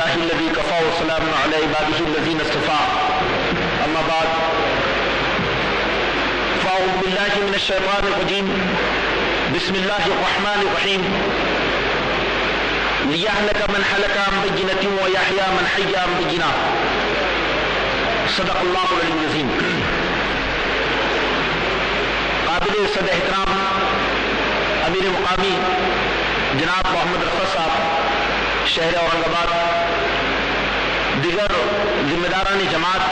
لله الذي كفى وسلام على عباده الذين اصطفى أما بعد فأعوذ بالله من الشيطان الرجيم بسم الله الرحمن الرحيم ليهلك من هلك عن بينة ويحيى من حي عن بينة صدق الله العلي العظيم. قابل صد احترام امیر مقامی جناب محمد رفعت صاحب شہر اورنگ آباد، دیگر ذمہ داران جماعت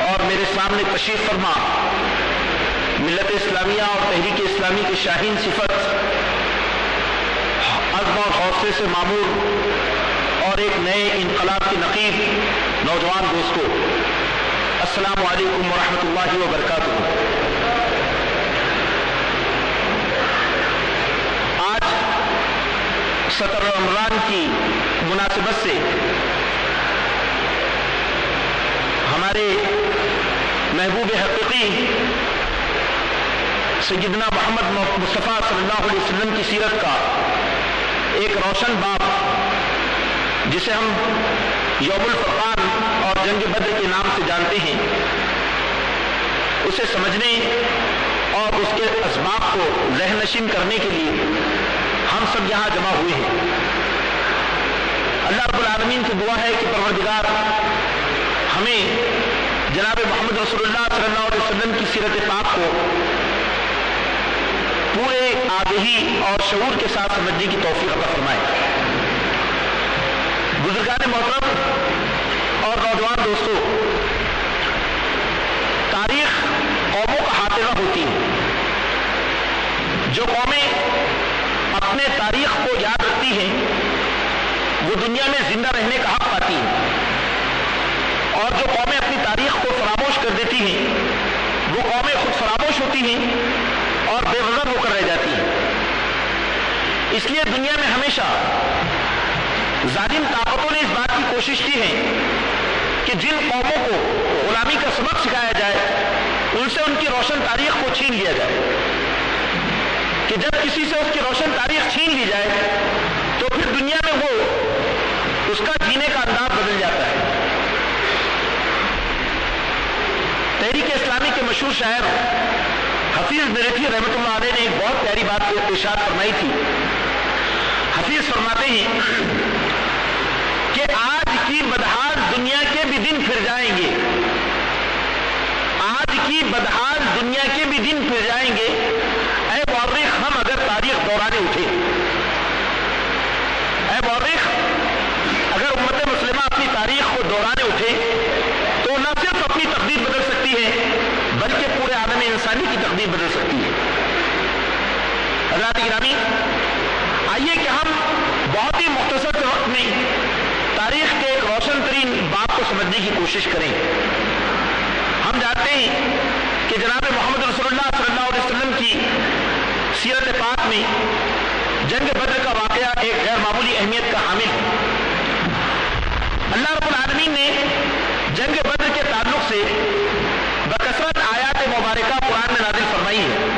اور میرے سامنے تشریف فرما ملت اسلامیہ اور تحریک اسلامی کی شاہین صفت، عزم اور حوصلے سے معمور اور ایک نئے انقلاب کی نقیب نوجوان دوستو، السلام علیکم ورحمۃ اللہ وبرکاتہ. آج 17 رمضان کی مناسبت سے ہمارے محبوب حقیقی سیدنا محمد مصطفیٰ صلی اللہ علیہ وسلم کی سیرت کا ایک روشن باب، جسے ہم یوم الفرقان اور جنگ بدر کے نام سے جانتے ہیں، اسے سمجھنے اور اس کے اسباب کو ذہن نشین کرنے کے لیے ہم سب یہاں جمع ہوئے ہیں. اللہ رب العالمین کی دعا ہے کہ پروردگار ہمیں جناب محمد رسول اللہ صلی اللہ علیہ وسلم کی سیرت پاک کو پورے آگہی اور شعور کے ساتھ سمجھنے کی توفیق عطا فرمائے. بزرگان محترم اور نوجوان دوستو، تاریخ قوموں کا حافظہ ہوتی ہے. جو قومیں اپنے تاریخ کو یاد رکھتی ہیں وہ دنیا میں زندہ رہنے کا حق پاتی ہیں، اور جو قومیں اپنی تاریخ کو فراموش کر دیتی ہیں وہ قومیں خود فراموش ہوتی ہیں اور بے وزن ہو کر رہ جاتی ہیں. اس لیے دنیا میں ہمیشہ ظالم طاقتوں نے اس بات کی کوشش کی ہے کہ جن قوموں کو غلامی کا سبق سکھایا جائے ان سے ان کی روشن تاریخ کو چھین لیا جائے، کہ جب کسی سے اس کی روشن تاریخ چھین لی جائے تو پھر دنیا میں وہ اس کا جینے کا انداز بدل جاتا ہے. تحریک اسلامی کے مشہور شاعر حفیظ میرٹھی رحمۃ اللہ علیہ نے ایک بہت پیاری بات ارشاد فرمائی تھی. حفیظ فرماتے ہیں کہ آج کی بدحال دنیا کے بھی دن پھر جائیں گے، آج کی بدحال دنیا کے بھی دن پھر جائیں گے، اے مورخ ہم اگر تاریخ دورانے اٹھے. اے مورخ، اگر امت مسلمہ اپنی تاریخ کو دورانے اٹھے تو نہ صرف اپنی تقدیر بدل سکتی ہے بلکہ پورے عالم انسانی کی تقدیر بدل سکتی ہے. حضرات گرامی، آئیے کہ ہم بہت ہی مختصر وقت میں تاریخ کے ایک روشن ترین باب کو سمجھنے کی کوشش کریں. ہم جانتے ہیں کہ جناب محمد رسول اللہ صلی اللہ علیہ وسلم کی سیرت پاک میں جنگ بدر کا واقعہ ایک غیر معمولی اہمیت کا حامل ہے. اللہ رب العالمین نے جنگ بدر کے تعلق سے بکثرت آیات مبارکہ قرآن میں نازل فرمائی ہے.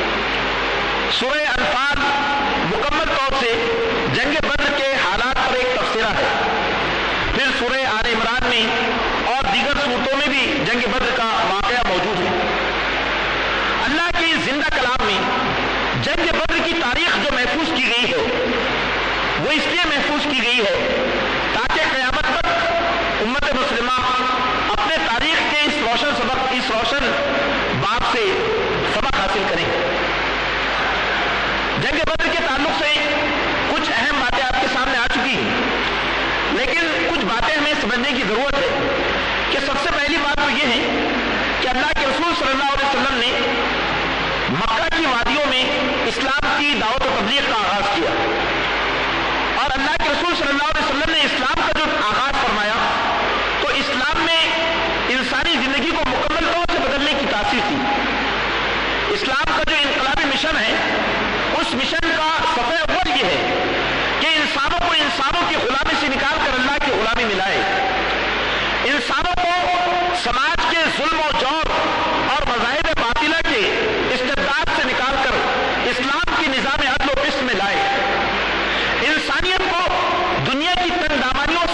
سورہ انفال مکمل طور سے جنگ بدر کے حالات پر ایک تبصرہ ہے. پھر سورہ آل عمران میں اور دیگر سورتوں میں بھی جنگ بدر کا واقعہ موجود ہے. اللہ کی زندہ کلام میں جنگ بدر کی تاریخ جو محفوظ کی گئی ہے وہ اس لیے محفوظ کی گئی ہے تاکہ قیامت تک امت مسلمہ اپنے تاریخ کے اس روشن سبق، اس روشن باب سے سبق حاصل کریں. جنگ بدر کے تعلق سے کچھ اہم باتیں آپ کے سامنے آ چکی ہیں، لیکن کچھ باتیں ہمیں سمجھنے کی ضرورت ہے. کہ سب سے پہلی بات تو یہ ہے کہ اللہ کے رسول صلی اللہ علیہ وسلم نے مکہ کی وادیوں میں اسلام کی دعوت و تبلیغ کا آغاز کیا، اور اللہ کے رسول صلی اللہ علیہ وسلم نے اسلام کا جو آغاز فرمایا تو اسلام میں انسانی زندگی کو مکمل طور سے بدلنے کی تاثیر تھی. اسلام کا جو انقلابی مشن ہے اس مشن کا صفحہ اول یہ ہے کہ انسانوں کو انسانوں کی غلامی سے نکال کر اللہ کی غلامی ملائے، انسانوں کو سماج کے ظلم و جور اور مذاہب باطلہ کے استبداد سے نکال کر اسلام کی نظام عدل و قسط میں لائے، انسانیت کو دنیا کی تنگ دامانیوں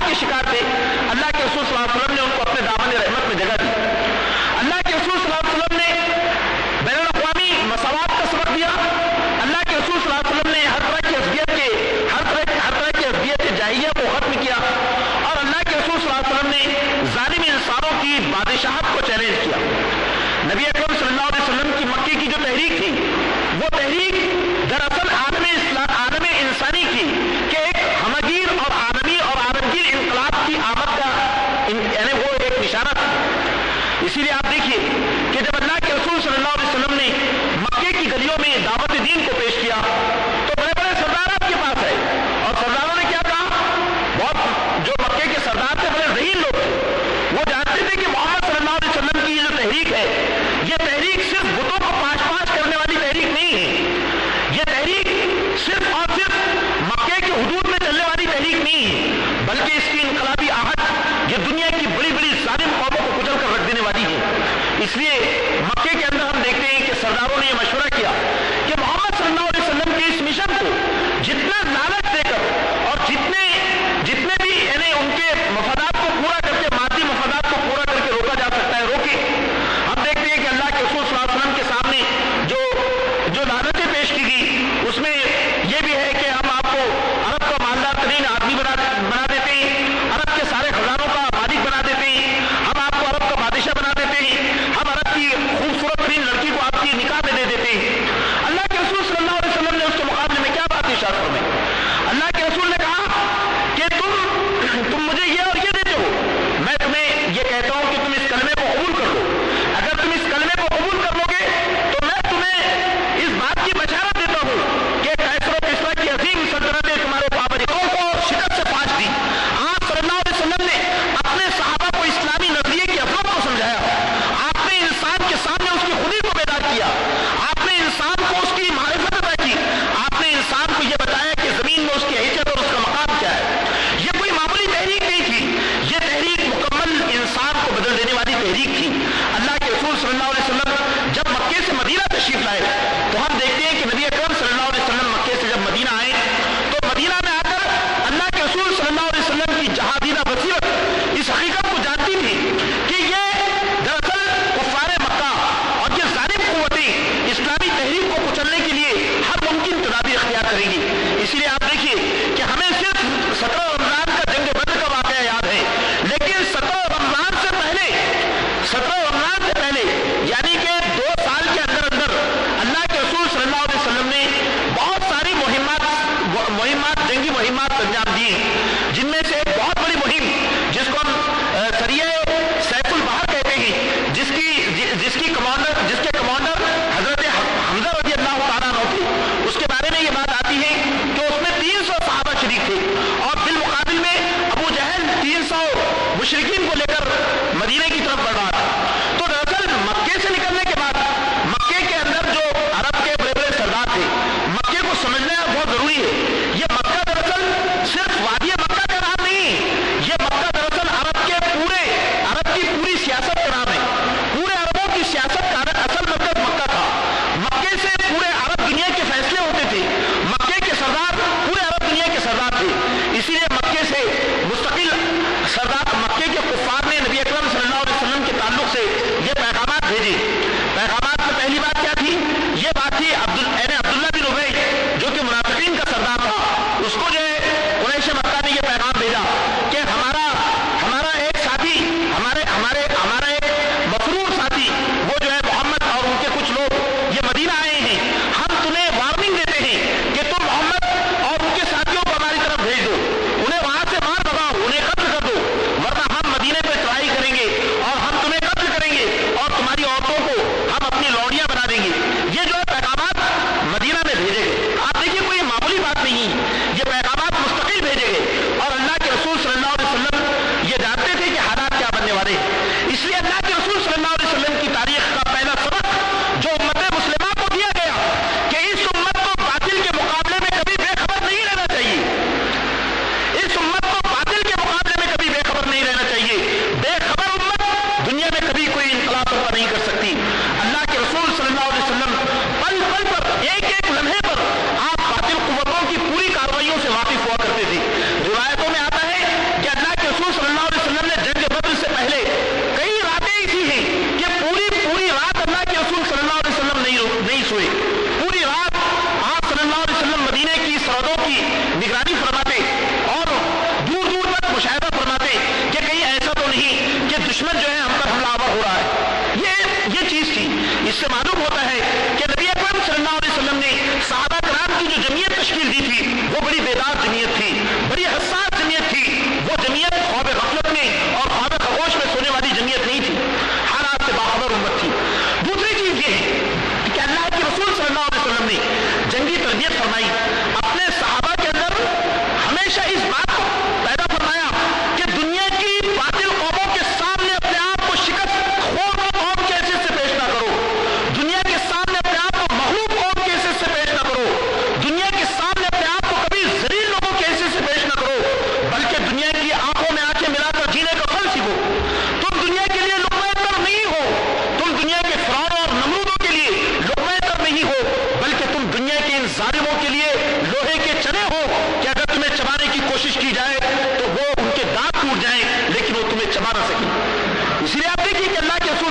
के शिकार थे, अल्लाह के रसूल सल्लल्लाहु अलैहि वसल्लम ने उनको अपने दामन रहमत में जगह दी। अल्लाह के रसूल सल्लल्लाहु अलैहि वसल्लम ने बैनुल अक़वामी मसावात का सबक दिया। अल्लाह के रसूल सल्लल्लाहु अलैहि वसल्लम ने हर तरह की हज़बियत जाहिलिया को खत्म किया, और अल्लाह के रसूल सल्लल्लाहु अलैहि वसल्लम ने जालिम इंसानों की बादशाहत को चैलेंज किया। नबी अकरम सल्लल्लाहु अलैहि वसल्लम की मक्के की जो तहरीक थी, वो तहरीक दरअसल आलम इंसानी की कि एक हमगीर और आलमगीर इनकलाब की आमद का यानी वो एक निशाना था। इसीलिए आप देखिए कि जब अल्लाह के रसूल सल्लल्लाहु अलैहि वसल्लम ने मक्के की गलियों में दावत दीन को पेश किया, तो बड़े बड़े सरदार आपके पास आए, और सरदारों ने क्या कहा, बहुत जो मक्के के सरदार थे बड़े ज़हीन लोग थे, वो जानते थे कि मोहम्मद सल्लल्लाहु अलैहि वसल्लम की ये जो तहरीक है, ये तहरीक सिर्फ बुतों को पाश करने वाली तहरीक नहीं है, ये तहरीक सिर्फ और सिर्फ मक्के के हुदूद में चलने वाली तहरीक नहीं है, बल्कि इसकी इनकलाबी आहट ये दुनिया की बड़ी बड़ी जालिम कौमों को कुचल कर रख देने वाली है। इसलिए मक्के के अंदर हम देखते हैं कि सरदारों ने यह मशवरा किया कि मोहम्मद सल्लल्लाहु अलैहि वसल्लम के इस मिशन को जितना लालच देकर और जितने भी यानी उनके मफादात को पूरा करके, मादी मफादात को पूरा करके रोका जा सकता है, रोके। हम देखते हैं कि अल्लाह के रसूल सल्लल्लाहु अलैहि वसल्लम के सामने जो लालचें पेश की गई, उसमें यह भी है कि हम आपको अरब का मालदार तरीन आदमी बना देते हैं, अरब के सारे खजानों का मालिक बना देते हैं, हम आपको अरब का बादशाह बना देते हैं, हम अरब की खूबसूरत तरीन लड़की को आपकी निकाह में दे देते हैं। अल्लाह के रसूल सल्लल्लाहु अलैहि वसल्लम ने उसके मुकाबले में क्या बात इरशाद फरमाई?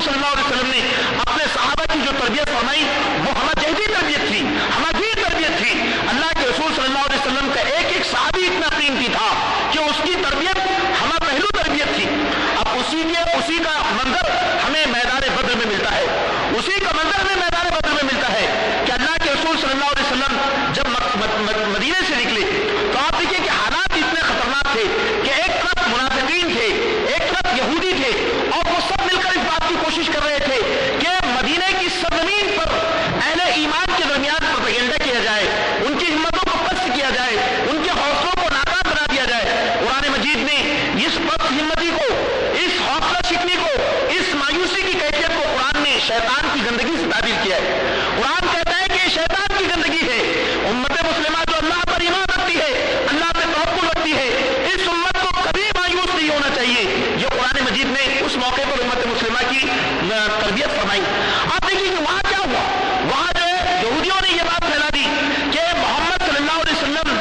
صلی اللہ علیہ وسلم نے اپنے صحابہ کی جو تربیت فرمائی وہ ہمہ جہدی تربیت تھی، ہمہ گیر تربیت تھی۔ اللہ کے رسول صلی اللہ علیہ وسلم کا ایک ایک صحابی اتنا قیمتی تھا کہ اس کی تربیت ہمہ پہلو تربیت تھی۔ اب اسی کا منظر ہمیں میدان بدر میں ملتا ہے، اسی کا منظر ہمیں میدان بدر میں ملتا ہے کہ اللہ کے رسول صلی اللہ علیہ وسلم جب مدینے سے نکلے تو آپ دیکھیں کہ حالات اتنے خطرناک تھے کہ ایک طرف منافقین تھے، ایک طرف یہودی تھے، اور وہ سب مل کر اس بات کی کوشش کر رہے تھے کہ مدینے کی سرزمین پر اہل ایمان کے درمیان پروپیگنڈا کیا جائے، ان کی ہمتوں کو پست کیا جائے، ان کے حوصلوں کو ناکام بنا دیا جائے۔ قرآن مجید نے اس پست ہمتی کو، اس حوصلہ شکنی کو، اس مایوسی کی کیفیت کو قرآن نے شیطان کی گندگی سے تعبیر کیا ہے۔ قرآن کہتا ہے کہ یہ شیطان کی گندگی ہے۔ امت مسلمہ جو اللہ پر ایمان رکھتی ہے، اللہ پہ توکل رکھتی ہے، اس امت کو کبھی مایوس نہیں ہونا چاہیے۔ یہ قرآن مجید نے اس موقع پر امت مسلمہ کی تربیت فرمائی۔ آپ دیکھیے کہ وہاں کیا ہوا، وہاں جو ہے یہودیوں نے یہ بات پھیلا دی کہ محمد صلی اللہ علیہ وسلم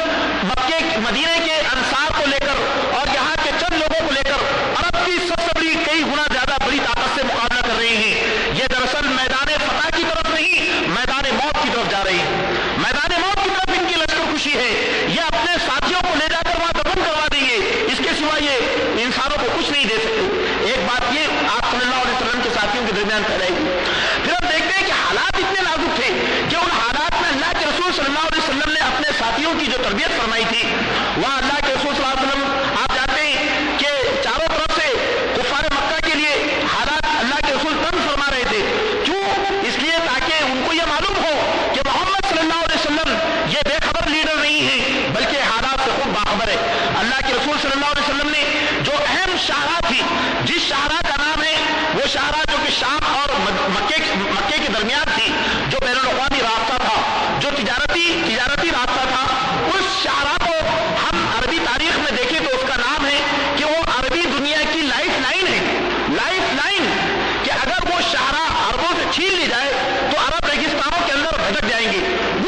مدینے کے انصار کو لے کر اور یہاں کے چند لوگوں کو لے کر عرب کی سب سے بڑی کئی گنا زیادہ بڑی طاقت سے مقابلہ کر رہے ہیں۔ یہ دراصل میدان فتح کی طرف نہیں، میدان موت کی طرف جا رہی ہے۔ میدان موت کی طرف ان کی لشکر کشی ہے۔ یہ اپنے ساتھیوں کو لے جا کر وہاں دفن کروا دیں گے، اس کے سوا یہ انسانوں کو کچھ نہیں دے سکتے۔ ایک بات یہ آپ صلی اللہ علیہ وسلم کے ساتھیوں کے درمیان پھیلائے گی۔ پھر ہم دیکھتے ہیں کہ حالات اتنے نازک تھے کہ ان حالات میں اللہ کے رسول صلی اللہ علیہ وسلم نے اپنے ساتھیوں کی جو تربیت فرمائی تھی، وہاں اللہ کے رسول صلی اللہ علیہ وسلم آپ جانتے ہیں کہ چاروں طرف سے کفار مکہ کے لیے حالات اللہ کے رسول تنگ فرما رہے تھے۔ کیوں؟ اس لیے تاکہ ان کو یہ معلوم ہو کہ محمد صلی اللہ علیہ وسلم یہ بے خبر لیڈر نہیں ہے بلکہ حالات سے خود باخبر ہے۔ اللہ کے رسول صلی اللہ علیہ وسلم نے جو اہم شاہراہ تھی، جس شاہراہ کا نام ہے وہ شاہراہ جو کہ شام اور مکے کے درمیان تھی، جو بین الاقوامی رابطہ تھا، جو تجارتی رابطہ تھا، اس شاہراہ کو ہم عربی تاریخ میں دیکھیں تو اس کا نام ہے کہ وہ عربی دنیا کی لائف لائن ہے۔ لائف لائن کہ اگر وہ شاہراہ عربوں سے چھین لی جائے تو عرب ریگستانوں کے اندر بھٹک جائیں گے۔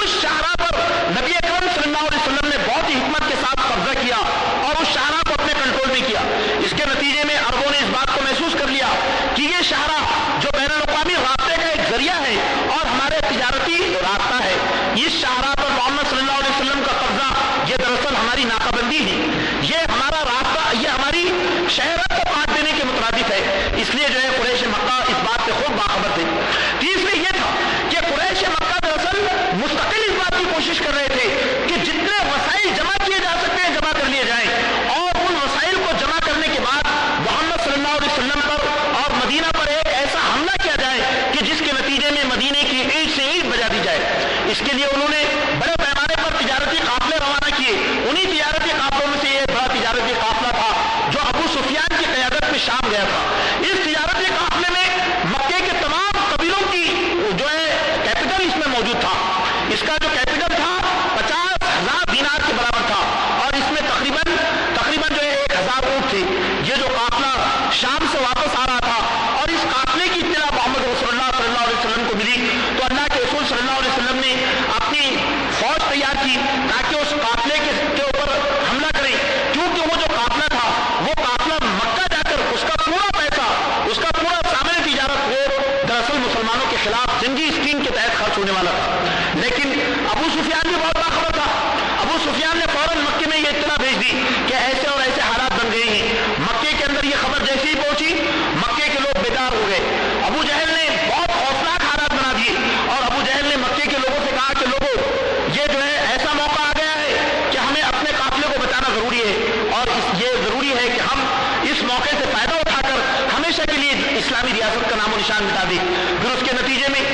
اس شاہراہ پر نبی اکرم صلی اللہ علیہ وسلم نے بہت ہی حکمت کے ساتھ قبضہ کیا اور اس شاہراہ کو اپنے کنٹرول میں کیا۔ اس کے نتیجے میں عربوں نے اس بات کو محسوس کر لیا کہ یہ شاہراہ جو بین الاقوامی رابطے کا ایک ذریعہ ہے اور ہمارے تجارتی رابطہ ہے، اس شاہراہ پر محمد صلی اللہ علیہ وسلم کا قبضہ یہ دراصل ہماری ناکابندی ہے، یہ ہمارا رابطہ، یہ ہماری شہرت کو کاٹ دینے کے مترادف ہے۔ اس لیے جو ہے قریش مکہ اس بات سے خود باخبر تھے۔ تیسرے یہ تھا کہ قریش مکہ دراصل مستقل اس بات کی کوشش کر رہے تھے کہ جتنے وسائل جمع کیے جا سکتے ہیں جمع کر لیے جائیں، اور ان وسائل کو جمع کرنے کے بعد محمد صلی اللہ علیہ وسلم پر اور مدینہ پر ایک ایسا حملہ کیا جائے کہ جس کے نتیجے میں مدینے کی اینٹ سے اینٹ بجا دی جائے۔ اس کے لیے انہوں نے بڑے پیمانے پر تجارتی قافلے روانہ کیے۔ انہی تجارتی قافلوں میں سے ایک بڑا تجارتی قافلہ تھا جو ابو سفیان کی قیادت میں شام گیا تھا۔ اس تجارتی قافلے میں مکے کے تمام قبیلوں کی جو ہے کیپٹل اس میں موجود تھا۔ اس کا جو کیپٹل تھا 50,000 دینار کے برابر تھا، اور اس میں تقریباً جو ہے 1,000 اونٹ تھے۔ یہ جو قافلہ شام سے واپس آ رہا تھا اور اس قافلے کی اطلاع محمد رسول اللہ صلی اللہ علیہ وسلم کو ملی تو اللہ کے رسول صلی اللہ علیہ وسلم نے اپنی فوج تیار کی تاکہ اس قافلے کے اوپر حملہ کریں، کیونکہ وہ جو قافلہ تھا وہ قافلہ مکہ جا کر اس کا پورا پیسہ، اس کا پورا سامان تجارت وہ دراصل مسلمانوں کے خلاف جنگی اسکیم کے تحت خرچ ہونے والا تھا۔ لیکن ابو سفیان بھی بہت باخبر تھا۔ ابو سفیان نے فوراً مکے میں یہ اطلاع بھیج دی کہ ایسے اور ایسے حالات بن گئے ہیں۔ مکے کے اندر یہ خبر جیسے ہی پہنچی مکے کے لوگ بیدار ہو گئے۔ ابو جہل نے بہت خوفناک حالات بنا دیے اور ابو جہل نے مکے کے لوگوں سے کہا کہ لوگوں یہ جو ہے ایسا موقع آ گیا ہے کہ ہمیں اپنے قافلے کو بچانا ضروری ہے، اور یہ ضروری ہے کہ ہم اس موقع سے فائدہ اٹھا کر ہمیشہ کے لیے اسلامی ریاست کا نام و نشان مٹا دیں۔ پھر اس کے نتیجے میں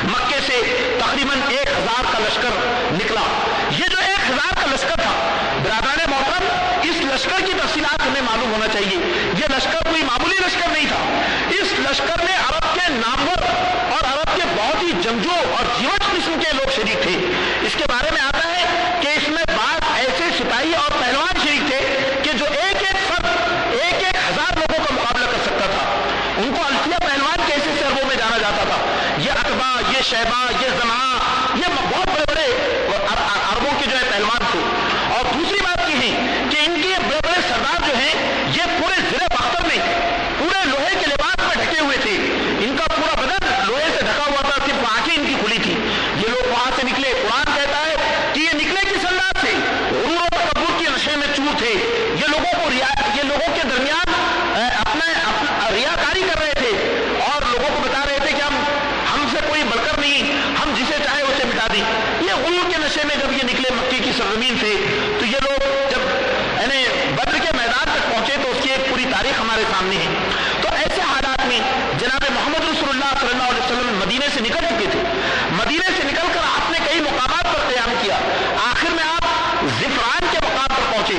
مکے سے تقریباً 1,000 کا لشکر نکلا۔ یہ جو 1,000 کا لشکر تھا، برادران محترم، اس لشکر کی تفصیلات ہمیں معلوم ہونا چاہیے۔ یہ لشکر کوئی معمولی لشکر نہیں تھا۔ اس لشکر میں عرب کے نامور اور عرب کے بہت ہی جنگجو اور جیوٹ قسم کے لوگ شریک تھے۔ اس کے بارے میں آتا ہے کہ اس میں بعض ایسے سپاہی اور پہلوان شریک تھے کہ جو ایک فرد 1,000 لوگوں کا مقابلہ کر سکتا تھا۔ ان کو الفیہ پہلوان کے ایسے سربوں میں جانا جاتا تھا۔ یہ عتبہ، یہ شیبہ، یہ زمعہ، یہ بہت بڑے بڑے عربوں کے جو ہے پہلوان تھے۔ اور دوسری بات یہ ہے کہ ان کے بڑے بڑے سردار جو ہیں یہ پورے زرے بختر میں پورے لوہے کے لباس میں ڈھکے ہوئے تھے۔ ان हमारे सामने है। तो ऐसे हालात में जनाब मोहम्मद रसूलुल्लाह सल्लल्लाहु अलैहि वसल्लम मदीने से निकल चुके थे। मदीने से निकलकर आपने कई मुकामात पर क़याम किया। आखिर में आप ज़िफ़रान के मुकाम पर पहुंचे।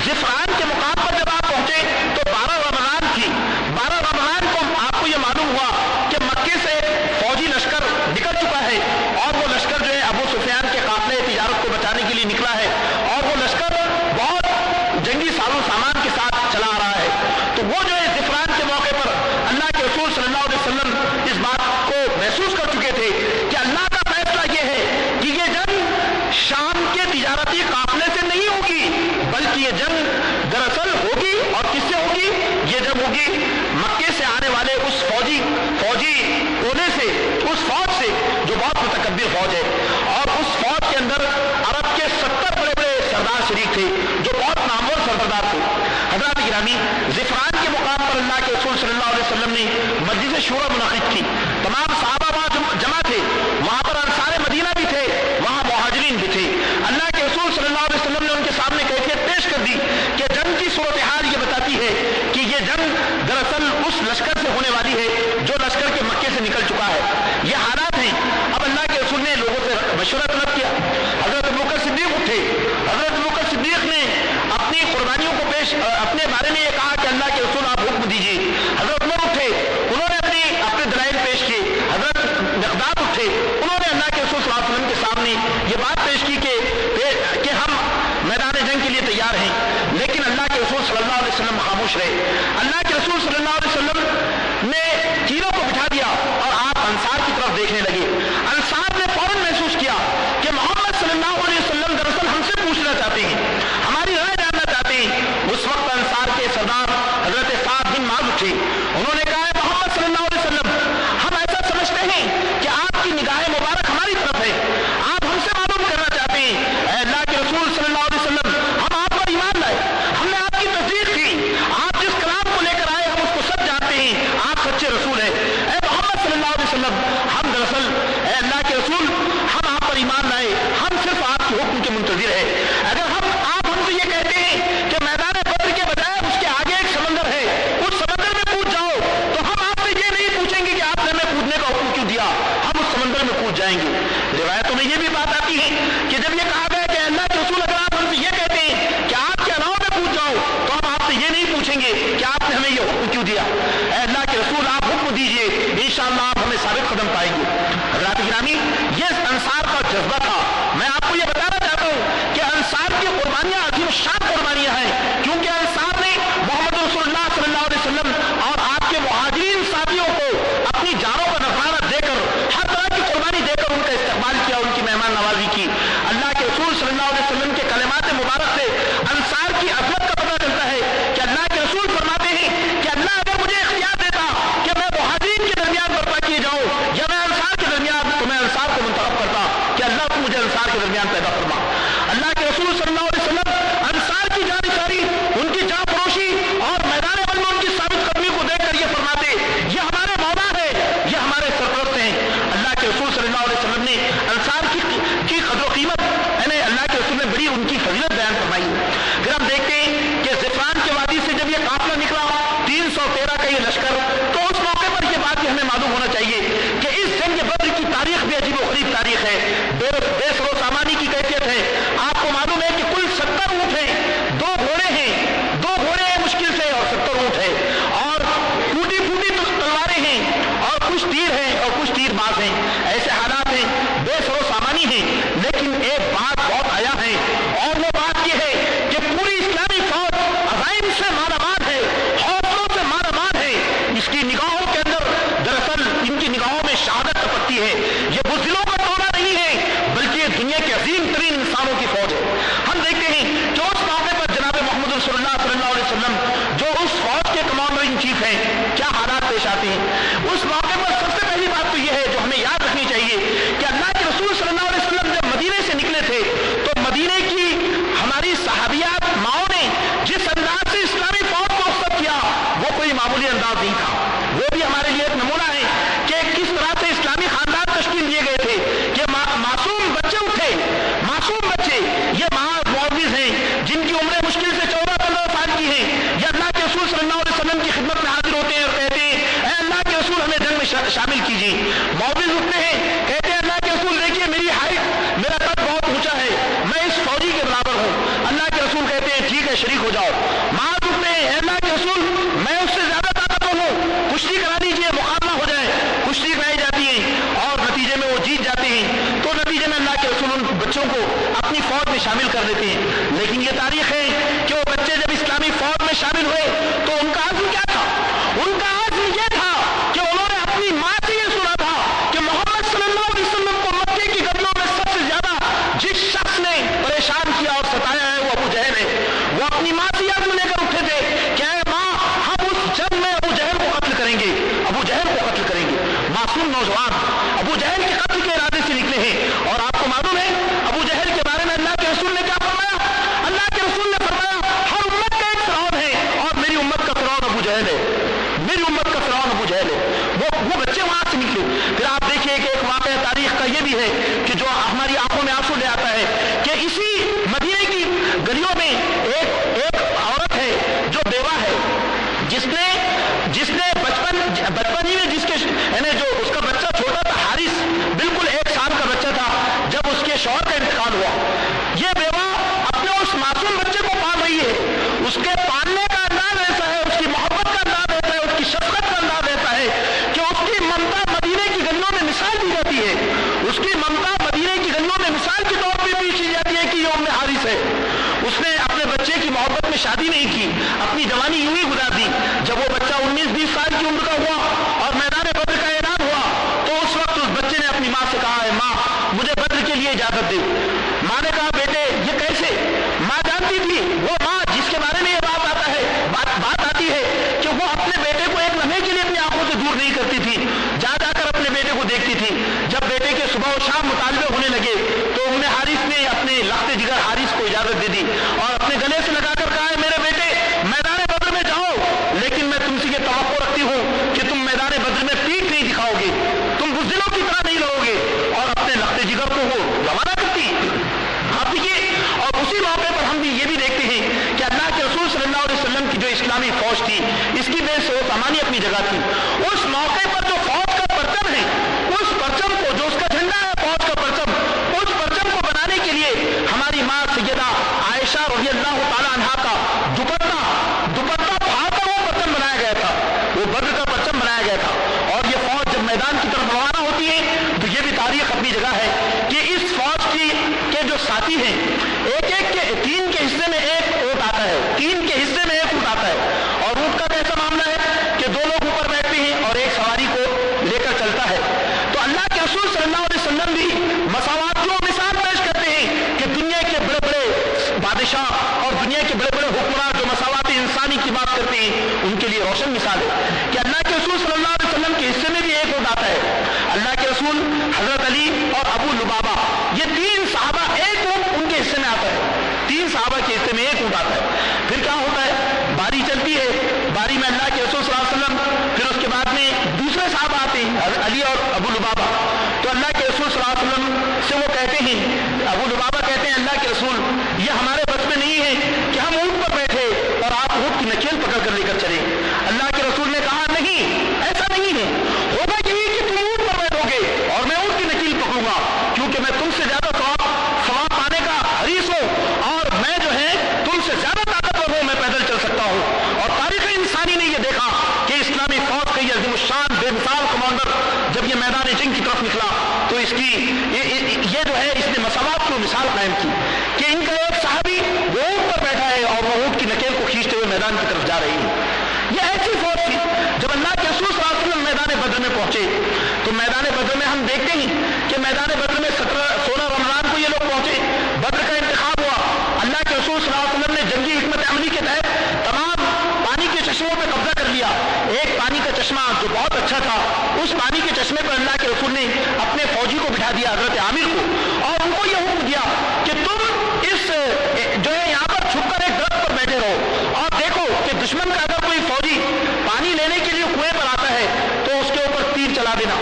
ज़िफ़रान के मुकाम पर जब आप पहुंचे तो 12 रमज़ान थी। 12 रमज़ान को आपको यह मालूम हुआ कि मक्के से फौजी लश्कर निकल चुका है और वो लश्कर जो है अबू सुफियान के काफिले तिजारत को बचाने के लिए निकला है और वो लश्कर बहुत जंगी साजो सामान के साथ चला आ रहा है। तो वो जो है ज़िफ़रान के मौके पर अल्लाह के रसूल सल्लल्लाहु अलैहि वसल्लम इस बात को महसूस कर चुके थे कि अल्लाह का फैसला ये है कि ये जंग शाम के तिजारती काफिले से नहीं होगी, बल्कि ये जंग दरअसल होगी और किससे होगी? ये जंग होगी मक्के से आने वाले उस फौजी कोने से, उस फौज से जो बहुत मुतकब्बिर फौज है। और उस फौज के अंदर अरब के 70 बड़े बड़े सरदार शरीक थे जो बहुत नामवर सरदार थे। हज़रात गिरामी, ज़िफ़रान के मुकाम पर अल्लाह के रसूल सल्लल्लाहु अलैहि वसल्लम ने मजलिस शूरा मुनक़िद की। तमाम सहाबा वहाँ जमा थे। वहाँ पर अंसार मदीना भी थे, वहाँ मुहाजिरीन भी थे। अल्लाह के रसूल सल्लल्लाहु अलैहि वसल्लम ने उनके सामने कैफियत पेश कर दी कि जंग की सूरत हाल ये बताती है कि ये जंग दरअसल उस लश्कर से होने वाली है जो लश्कर के मक्के से निकल चुका है। ये हालात हैं। अब अल्लाह के रसूल ने लोगों से मशवरा तलब किया। हज़रत अबू बकर सिद्दीक़ उठे। हज़रत अबू बकर सिद्दीक़ ने अपनी कुर्बानियों को अपने बारे में ये कहा कि अल्लाह के रसूल आप हुक्म दीजिए। हज़रत उमर उठे, उन्होंने अपने दलाइल पेश किए। हज़रत मिक़दाद उठे, उन्होंने अल्लाह के रसूल सल्लल्लाहु अलैहि वसल्लम के सामने ये बात पेश की कि हम मैदान जंग के लिए तैयार हैं। लेकिन अल्लाह के रसूल सल्लल्लाहु अलैहि वसल्लम खामोश रहे। अल्लाह के रसूल सल्लल्लाहु अलैहि वसल्लम ने तीरों को बिठा दिया और आप अंसार की तरफ देखने लगे। अंसार ने फौरन महसूस किया कि मोहम्मद सल्लल्लाहु अलैहि वसल्लम दरअसल हमसे पूछना चाहते हैं, हमारी राय जानना चाहते हैं। उस वक्त अंसार के सरदार हजरत साद बिन माज उठे। उन्होंने कहा, मोहम्मद सल्लल्लाहु अलैहि वसल्लम, हम ऐसा समझते हैं कि आपकी निगाह मुबारक हमारी तरफ है, आप हमसे मालूम करना चाहते हैं। अल्लाह के रसूल सल्लल्लाहु अलैहि वसल्लम, हम आप पर ईमान लाए, हमने आपकी तस्दीक की, आप जिस कलाम को लेकर आए हम उसको सब जानते हैं, आप सच्चे रसूल हैं। मोहम्मद सल्लल्लाहु अलैहि वसल्लम, हम दरअसल अल्लाह के रसूल, हम आप पर ईमान लाए, हम सिर्फ आपके हुक्म के मुंतज़िर है। अगर आप हमसे ये कहते हैं कि मैदान बद्र के बजाय उसके आगे एक समंदर है, उस समंदर में कूद जाओ, तो हम आपसे ये नहीं पूछेंगे कि आपने हमें कूदने का हुक्म क्यों दिया, हम उस समंदर में कूद जाएंगे। रिवायतों में ये भी बात आती है कि जब ये कहा गया कि अल्लाह के रसूल, अगर आप हमसे ये कहते हैं कि आपके अलावा में कूद जाओ, तो हम आपसे ये नहीं पूछेंगे कि आपने हमें ये हुक्म क्यों दिया। अल्लाह के रसूल, आप हुक्म दीजिए, इंशाअल्लाह आप हमें साबित कदम पाएंगे। हज़रात गिरामी, ये अंसार का जज्बा था। मैं आपको ये बताना चाहता हूँ कि अंसार की कुर्बानियां अजीम शान कुर्बानियां हैं, क्योंकि अंसार ने मोहम्मद रसूलुल्लाह सल्लल्लाहु अलैहि वसल्लम और आपके मुहाजिरीन साथियों को अपनी जानों का नजराना देकर, हर तरह की कुर्बानी देकर उनका इस्तकबाल किया, उनकी मेहमान नवाजी की। अल्लाह के रसूल सल्लल्लाहु अलैहि वसल्लम के कलिमात मुबारक से अंसार की अज़मत का पता चलता है कि अल्लाह के रसूल फरमाते हैं कि अल्लाह अगर मुझे इख्तियार देता कि मैं मुहाजिरीन के दरमियान बर्पा किए जाऊं या मैं अंसार के दरमियान, तो मैं अंसार को मुंतखब करता कि अल्लाह को मुझे अंसार के दरमियान पैदा फरमा। अल्लाह के रसूल सल्लल्लाहु अलैहि वसल्लम अंसार की जानिसारी, उनकी जाँफरोशी और मैदान अमल में उनकी साबित कदमी को देखकर ये फरमाते, ये हमारे मौला है, ये हमारे सरपरस्त हैं। अल्लाह के रसूल सल्लल्लाहु अलैहि वसल्लम ने अंसार की कदर कीमत, यानी अल्लाह के रसूल ने बड़ी उनकी फजीलत बयान फरमाई। फिर हम देखते हैं कि ज़िफ़रान के वादी से जब ये काफिला निकला 313 का ये लश्कर, तो उस मौके पर यह बात भी हमें मालूम होना चाहिए कि इस जंग बद्र की तारीख भी अजीब गरीब तारीख है, बेसरो सामानी की कैफियत है। आपको मालूम है कि कुल 70 ऊँट हैं, 2 घोड़े हैं, 2 घोड़े हैं मुश्किल से, और 70 ऊँट है, और टूटी फूटी तलवारें हैं, और कुछ तीर हैं और कुछ तीरबाज हैं। ऐसे हालात हैं, बेसरो सामानी हैं। लेकिन एक बात बहुत आया है, और वो बात यह है कि पूरी इस्लामी फौज अज़ाइम से मारामार है, हौसलों से मारामार है। इसकी निगाहों के अंदर दरअसल इनकी निगाहों में शहादत टपकती है। ये बुज़दिलों का टोला नहीं है, बल्कि ये दुनिया के अजीम तरीन इंसानों की फौज है। हम देखते हैं कि उस मौके पर जनाब मोहम्मद रसूलुल्लाह सल्लल्लाहु अलैहि वसल्लम जो उस फौज के कमांडर इन चीफ हैं, क्या हालात पेश आते हैं। उस मौके पर सबसे पहली बात तो यह है जो हमें याद रखनी चाहिए कि अल्लाह के रसूल सल्लल्लाहु अलैहि वसल्लम जब मदीने से निकले थे, तो मदीने की हमारी सहाबियात माओं ने जिस अंदाज से इस्लामी फौज को रुख़्सत किया, वो कोई मामूली अंदाज नहीं था। वो भी हमारे लिए एक नमूना है कि किस तरह से इस्लामी खानदान तश्कील दिए गए थे कि मासूम बच्चे उठे, मासूम बच्चे, ये मुअव्विज़ हैं जिनकी उम्र मुश्किल से 14-15 साल की है। ये अल्लाह के रसूल सल्लल्लाहु अलैहि वसल्लम की वो बच्चे वहां से निकले। फिर आप देखिए कि एक वाक़या तारीख का ये भी है कि जो हमारी आंखों में आंसू ले आता है कि इसी मदीने की गलियों में एक औरत है जो बेवा है, जिसने बचपन ही में जिसके यानी जो उसका बच्चा छोटा था, हारिस, बिल्कुल 1 साल का बच्चा था जब उसके शौहर का इंतकाल हुआ। ये बेवा अपने उस मासूम बच्चे को पाल रही है। उसके पालने का अंदाज ऐसा है, उसकी मोहब्बत का अंदाज ऐसा है, उसकी शफकत का अंदाज ऐसा है कि उसकी ममता मदीने की गलियों में मिसाल दी जाती है। उसकी ममता मदीने की गलियों में मिसाल के तौर पर पेश की जाती है कि ये उम्मे हारिस है। उसने अपने बच्चे की मोहब्बत में शादी नहीं की, अपनी जवानी यूं ही गुजार दी। जब वो बच्चा 19-20 साल की उम्र का हुआ और मैदान बद्र का ऐलान हुआ तो उस वक्त उस बच्चे ने अपनी माँ से कहा है, माँ मुझे बद्र के लिए इजाजत दे। माँ ने कहा, बेटे ये कैसे? माँ जानती थी, वो माँ जिसके बारे में ये बात आती है कि वो अपने बेटे को एक लम्हे के लिए अपनी आंखों से दूर नहीं करती थी, जा जाकर अपने बेटे को देखती थी। जब बेटे के सुबह और शाम मुतालबे होने लगे तो उम्मे हारिस ने अपने लख्ते जिगर हारिस को इजाजत दे दी और अपने गले से लगाकर कहा है, मेरे बेटे मैदान बद्र में जाओ, लेकिन मैं तुमसे ये तवक्को रखती हूँ कि तुम मैदान बद्र में पीठ नहीं दिखाओगे, तुम बुज़दिलों की तरह नहीं रहोगे। और अपने लख्ते जिगर को वो रवाना करती। आप देखिए, और उसी मौके पर हम भी ये भी देखते हैं कि अल्लाह के रसूल सल्लल्लाहु अलैहि वसल्लम की जो इस्लामी फौज थी, इसकी बेसामानी अपनी जगह थी। उस मौके पर जो फौज का परचम है, उस परचम को, जो उसका झंडा है फौज का परचम, उस परचम को बनाने के लिए हमारी माँ सैयदा आयशा रज़ियल्लाहु ताला अन्हा का दुपट्टा फाड़कर वो परचम बनाया गया था, वो बद्र का परचम बनाया गया था। और ये फौज जब मैदान की तरफ रवाना होती है तो ये भी तारीख अपनी जगह है कि इस फौज के जो साथी हैं, एक के 3 के हिस्से में एक ऊंट आता है, 3 के हिस्से में एक ऊंट आता है। और ऊंट का कैसा मामला है कि 2 लोग ऊपर बैठते हैं और एक सवारी को लेकर चलता है। तो अल्लाह के रसूल सल्लल्लाहु अलैहि वसल्लम भी मसावात की मिसाल पेश करते हैं कि दुनिया के बड़े बड़े बादशाह और दुनिया के बड़े बड़े हुक्मरान जो मसावात इंसानी की बात करते हैं, उनके लिए रोशन मिसाल है कि अल्लाह के रसूल सल्लल्लाहु अलैहि वसल्लम के हिस्से में भी एक ऊंट आता है। अल्लाह के रसूल, हजरत अली और अबू लुबाबा, ये 3 सहाबा, एक ऊंट उनके हिस्से में आता है। 3 सहाबा के हिस्से में एक ऊंट आता है। फिर क्या होता है, बारी चलती है, बारी में अल्लाह के रसूल सल्लल्लाहु अलैहि वसल्लम, फिर उसके बाद में दूसरे सहाबा आते हैं, अली और अबू लुबाबा। तो अल्लाह के रसूल सल्लल्लाहु अलैहि वसल्लम से वो कहते हैं, अबू लुबाबा कहते हैं, अल्लाह के रसूल ये हमारे बस में नहीं है कि हम ऊंट पर बैठे और आप ऊंट की नकेल पकड़ कर लेकर चले। अल्लाह के रसूल ने कहा, नहीं, ऐसा नहीं है, होगा यही कि तुम ऊंट पर बैठोगे और मैं ऊंट की नकेल पकड़ूंगा, क्योंकि मैं तुमसे ज्यादा सवाब पाने का हरीस हूं और मैं जो है तुमसे ज्यादा ताकतवर हूं, मैं पैदल चल सकता हूं। और तारीख इंसानी ने यह देखा कि इस्लामी फौज का यह अज़ीमुश्शान बेमिसाल कमांडर जब ये मैदान जंग की तरफ निकला तो इसकी ये जो है इसने मसावात की मिसाल कायम की कि इनका एक साहबी वो ऊंट पर बैठा है और वो ऊंट की नकेल को खींचते हुए मैदान की तरफ जा रही है। यह ऐसी फौज थी। जब अल्लाह के रसूल सल्लल्लाहु अलैहि वसल्लम मैदान बद्र में पहुंचे तो मैदान बद्र में हम देखते हैं कि मैदान बद्र में 16 रमजान को ये लोग पहुंचे, बद्र का इंतखाब हुआ। अल्लाह के रसूल सल्लल्लाहु अलैहि वसल्लम ने जंगी हिकमत अमली के तहत तमाम पानी के चश्मों पर कब्जा कर लिया। एक पानी का चश्मा जो बहुत अच्छा था, उस पानी के चश्मे पर अल्लाह के रसूल ने अपने फौजी को बिठा दिया, हजरत आमिर को, और उनको यह हुक्म दिया कि तुम इस जो है यहाँ पर छुपकर एक दरख्त पर बैठे रहो और देखो कि दुश्मन का अगर कोई फौजी पानी लेने के लिए कुएं पर आता है तो उसके ऊपर तीर चला देना।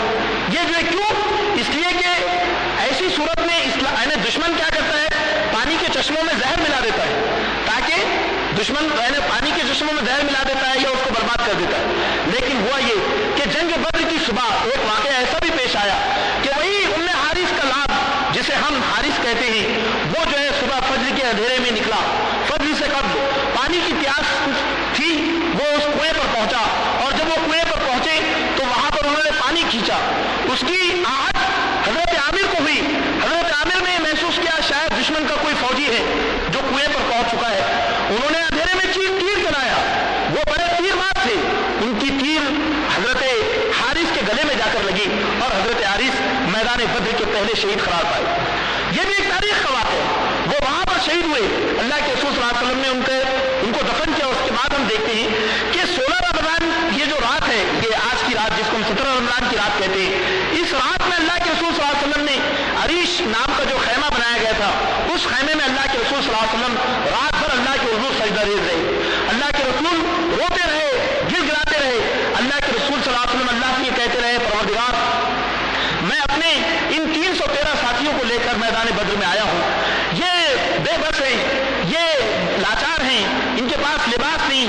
ये जो है क्यों? इसलिए कि ऐसी सूरत में दुश्मन क्या करता है, पानी के चश्मों में जहर मिला देता है, ताकि दुश्मन पानी के चश्मों में जहर मिला देता है या उसको बर्बाद कर देता है। लेकिन हुआ ये कि जंग बद्र की सुबह एक वाकया ऐसा भी पेश आया कि वही उम्मे हारिस का लाभ, जिसे हम हारिस कहते हैं, वो जो है सुबह फज्र के अंधेरे में निकला, फज्र से कब्ल पानी की प्यास थी, वो उस कुएं पर पहुंचा और जब वो कुएं पर पहुंचे तो वहां पर उन्होंने पानी खींचा। उसकी आहट हजरत आमिर को हुई। हजरत आमिर ने महसूस किया शायद दुश्मन का कोई फौजी है जो कुएं पर पहुंच चुका है। उन्होंने अंधेरे में तीर चलाया, वो बड़े तीरबाज थे, उनकी तीर हजरत हारिस के गले में जाकर लगी और हजरत हारिस मैदान बद्र के पहले शहीद करार पाए। ये भी एक तारीख का वाक़या है। वो वहां पर शहीद हुए, अल्लाह के रसूल सल्लल्लाहु अलैहि वसल्लम ने उनको दफन किया। उसके बाद हम देखते हैं कि 16 रमजान ये जो रात है, ये आज की रात जिसको हम 17 रमजान की रात कहते हैं, इस रात में अल्लाह के रसूल सल्लल्लाहु अलैहि वसल्लम ने अरीश नाम का जो खैमा बनाया गया था, उस खैमे में अल्लाह के रसूल सल्लल्लाहु अलैहि वसल्लम रात भर अल्लाह के हुजूर सजदा रेज़ रहे। अल्लाह के रसूल रोते रहे, गिड़गिड़ाते रहे। अल्लाह के रसूल सल्लल्लाहु अलैहि वसल्लम अल्लाह से कहते रहे, मैदान बद्र में आया हूं। ये बेबस हैं, ये लाचार हैं, इनके पास लिबास नहीं,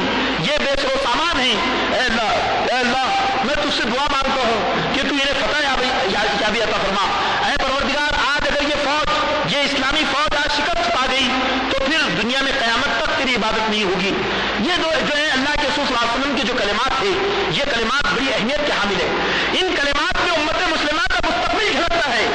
ये बेसरो सामान हैं। ऐ अल्लाह मैं तुझसे दुआ मांगता हूं कि तू इन्हें फतह या भी अता फरमा। ऐ परवरदिगार, आज अगर ये फौज, ये इस्लामी फौज आज शिकस्त पा गई तो फिर दुनिया में कयामत तक तेरी इबादत नहीं होगी। ये जो है अल्लाह के रसूल सल्लल्लाहु अलैहि वसल्लम के जो कलिमात थे, ये कलिमात बड़ी अहमियत के हामिल है। इन कलिमात में उम्मत मुस्लिमा का मुस्तकबिल झलकता है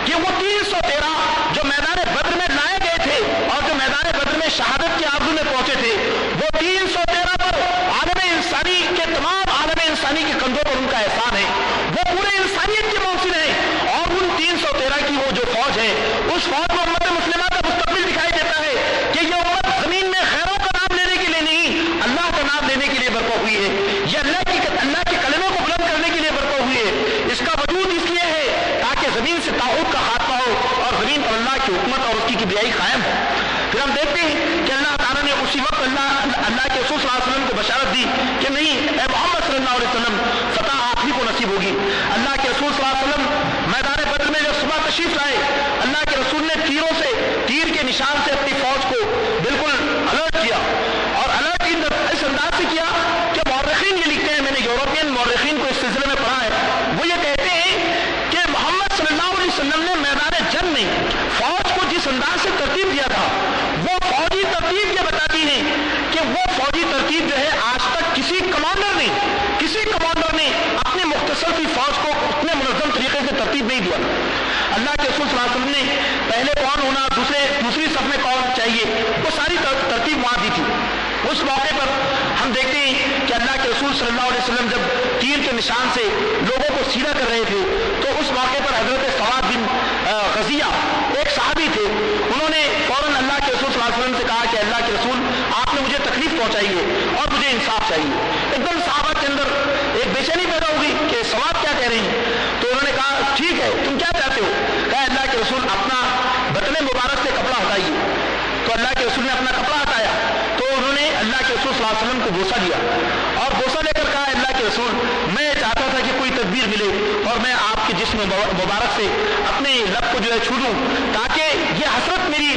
कि वो 313 जो मैदान बद्र में लाए गए थे और जो मैदान बद्र में शहादत की आरज़ू में पहुंचे थे, वो 313 पर आलम इंसानी के तमाम आलम इंसानी के कंधों पर उनका एहसान है। वो पूरे इंसानियत के मौसिन है और उन 313 की वो जो फौज है, उस फौज में उम्मत मुस्लिमा का मुस्तकबिल दिखाई देता है कि ये उम्मत जमीन में खैरों का नाम लेने के लिए नहीं, अल्लाह का नाम लेने के लिए बरपा हुई है। ये अल्लाह के कलमों को बुलंद करने के लिए बरपा हुई है। इसका वजूद इसलिए है ताकि जमीन से ताऊत का खात्मा हो और जमीन पर अल्लाह की हुकूमत और उसकी किबरियाई कायम हो। फिर हम देखते हैं कि अल्लाह ताला ने उसी वक्त अल्लाह के रसूल सल्लल्लाहु अलैहि वसल्लम को बशारत दी कि नहीं, ए मोहम्मद सल्लल्लाहु अलैहि वसल्लम, फतह आप ही को नसीब होगी। अल्लाह के रसूल सल्लल्लाहु अलैहि वसल्लम मैदान बद्र में जब सुबह तशरीफ लाए, अल्लाह के रसूल ने तीर के निशान से अपनी फौज को बिल्कुल अलर्ट किया और अलर्ट इस अंदाज से किया कि मौर्रिखीन ये लिखते हैं, मैंने यूरोपियन मौर्रिखीन को इस सिलसिले में पढ़ा है, वो ये कहते हैं कि मोहम्मद सल्लल्लाहु अलैहि वसल्लम ने मैदान जंग में फौज को जिस अंदाज से तरतीब दिया था, वो फौजी तरतीब ये बताती है कि वो फौजी तरतीब जो है आज तक किसी कमांडर ने अपने मुख्तसर की फौज को उतने मुनज़्ज़म तरीके से तरतीब नहीं दिया। अल्लाह के रसूल सल्लल्लाहु अलैहि वसल्लम ने पहले कौन होना, दूसरी सफ में कौन चाहिए, वो सारी तरतीब वहां दी थी। उस मौके पर हम देखते हैं कि अल्लाह के रसूल सल्लल्लाहु अलैहि वसल्लम जब तीर के निशान से लोगों को सीधा कर रहे थे, तो उस मौके पर हजरत सवाद बिन गजिया एक सहाबी थे, उन्होंने फौरन अल्लाह के रसूल सल्लल्लाहु अलैहि वसल्लम से कहा कि अल्लाह के रसूल, आपने मुझे तकलीफ पहुंचाई है और मुझे इंसाफ चाहिए। एकदम सहाबा के अंदर एक बेचैनी पैदा होगी कि सवाब क्या कह रही हैं, तो उन्होंने कहा ठीक है, तुम क्या चाहते हो? कहा अल्लाह के रसूल, अपना बतन मुबारक से कपड़ा हटाइए। तो अल्लाह के रसूल ने अपना कपड़ा हटाया, तो उन्होंने अल्लाह के रसूल सल्लल्लाहु अलैहि वसल्लम को बोसा दिया और बोसा लेकर कहा अल्लाह के रसूल, मैं चाहता था कि कोई तदबीर मिले और मैं आपके जिस्म मुबारक से अपने लब को जो है छू लूं ताकि ये हसरत मेरी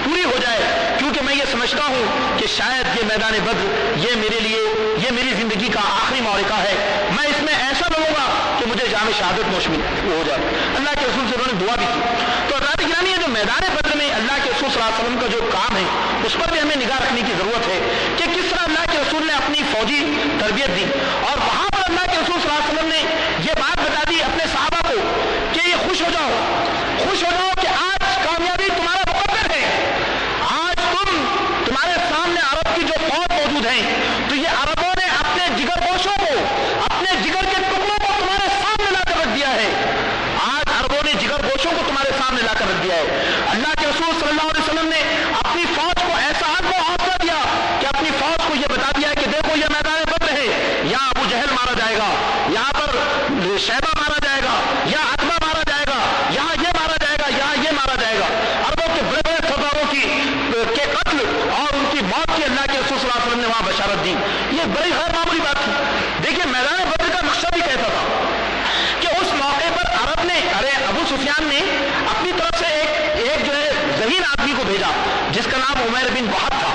पूरी हो जाए, क्योंकि मैं ये समझता हूं कि शायद ये मैदान बद्र ये मेरे लिए, ये मेरी जिंदगी का आखिरी मौरिका है, मैं इसमें ऐसा लड़ूंगा कि मुझे जाम शहादत नौशमिल हो जाए। अल्लाह के रसूल से उन्होंने दुआ भी की। तो हज़रात गिरामी, जो मैदान बद्र में अल्लाह के रसूल सल्लल्लाहु अलैहि वसल्लम का जो काम है, उस पर भी हमें निगाह रखने की जरूरत है कि किस तरह अल्लाह के रसूल ने अपनी फौजी तरबियत दी और वहां पर अल्लाह के रसूल सल्लल्लाहु अलैहि वसल्लम ने यह बात बता दी अपने सहाबा को कि ये खुश हो जाओ कि आज कामयाबी तुम्हारा मुकद्दर है। आज तुम्हारे सामने अरब की जो फौज मौजूद है, तो ये अरबों ने अपने जिगरगोशों को, अपने जिगर के टुकड़ों को तुम्हारे सामने लाकर रख दिया है। आज अरबों ने जिगरगोशों को तुम्हारे सामने लाकर रख दिया है। अल्लाह के रसूल सल्लल्लाहु अलैहि वसल्लम ने अपनी फौज को ऐसा हौसला दिया कि अपनी फौज को यह बता दिया कि देखो ये मैदान बद्र है, यहाँ अबू जहल मारा जाएगा, यहाँ पर शैबा मारा जाएगा, यहाँ अतबा मारा जाएगा, यहाँ ये मारा जाएगा, यहाँ ये मारा जाएगा। अरबों के बड़े बड़े सरदारों के कत्ल और उनकी मौत की अल्लाह के रसूल सल्लल्लाहु अलैहि वसल्लम ने वहां बशारत दी। ये बड़ी गैर मामूली बात थी। देखिए मैदान बद्र का नक्शा भी कहता था कि उस मौके पर अरब ने, अबू सुफियान ने अपनी तरफ से एक जो है जहीन आदमी को भेजा जिसका नाम उमैर बिन वहाब था,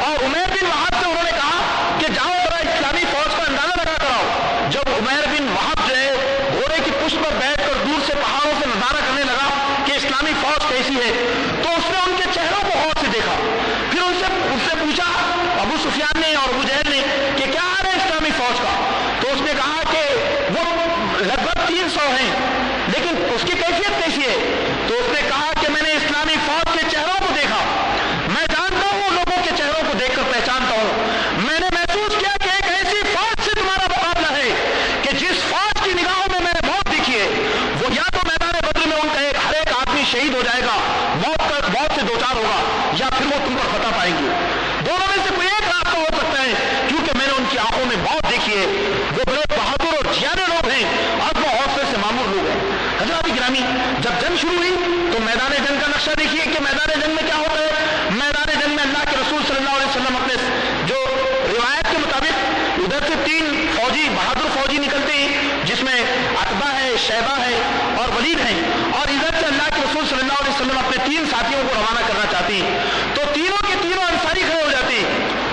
और उमैर बिन वहाब से उन्होंने कहा कि जाओ जरा इस्लामी फौज का अंदाजा लगा कर आओ। जब उमैर बिन वहाब जो है घोड़े की पुष्ट पर बैठकर दूर से पहाड़ों से नजारा करने लगा कि इस्लामी फौज कैसी है, तो उसने उनके चेहरों को गौर से देखा। फिर उससे पूछा अबू सुफियान ने और अबू जहल ने कि क्या हाल है इस्लामी फौज का, तो उसने कहा कि वो लगभग 300 हैं, लेकिन उसकी कैफियत कैसी है? तो उसने कहा कि मैंने इस्लामी फौज के चेहरों को देखा, मैं जानता हूं लोगों के चेहरों को देखकर पहचानता हूं। मैंने महसूस किया कि एक ऐसी फौज से तुम्हारा मुकाबला है कि जिस फौज की निगाहों में मैंने मौत देखी है, वो या तो मैदान बद्र में उनका हर एक आदमी शहीद हो जाएगा, मौत से दो चार होगा, या फिर वो तुम पर फतह पाएंगे। दोनों में से कोई एक रास्ता हो सकता है, क्योंकि मैंने उनकी आंखों में मौत देखी है। वो बड़े बहादुर और जियाने लोग हैं और वो हौसले से मामूर लोग हैं। हज़रात गिरामी, जब जंग शुरू हुई तो मैदान जंग का नक्शा देखिए कि मैदान जंग में क्या होता है। मैदान जंग में अल्लाह के रसूल सल्लल्लाहु अलैहि वसल्लम अपने जो रिवायत के मुताबिक उधर से 3 बहादुर फौजी निकलते हैं, जिसमें अतबा है, शैबा है और वलीद है, और इधर से अल्लाह के रसूल सल्लल्लाहु अलैहि वसल्लम अपने 3 साथियों को रवाना करना चाहती तो तीनों के तीनों अंसारी खड़े हो जाते।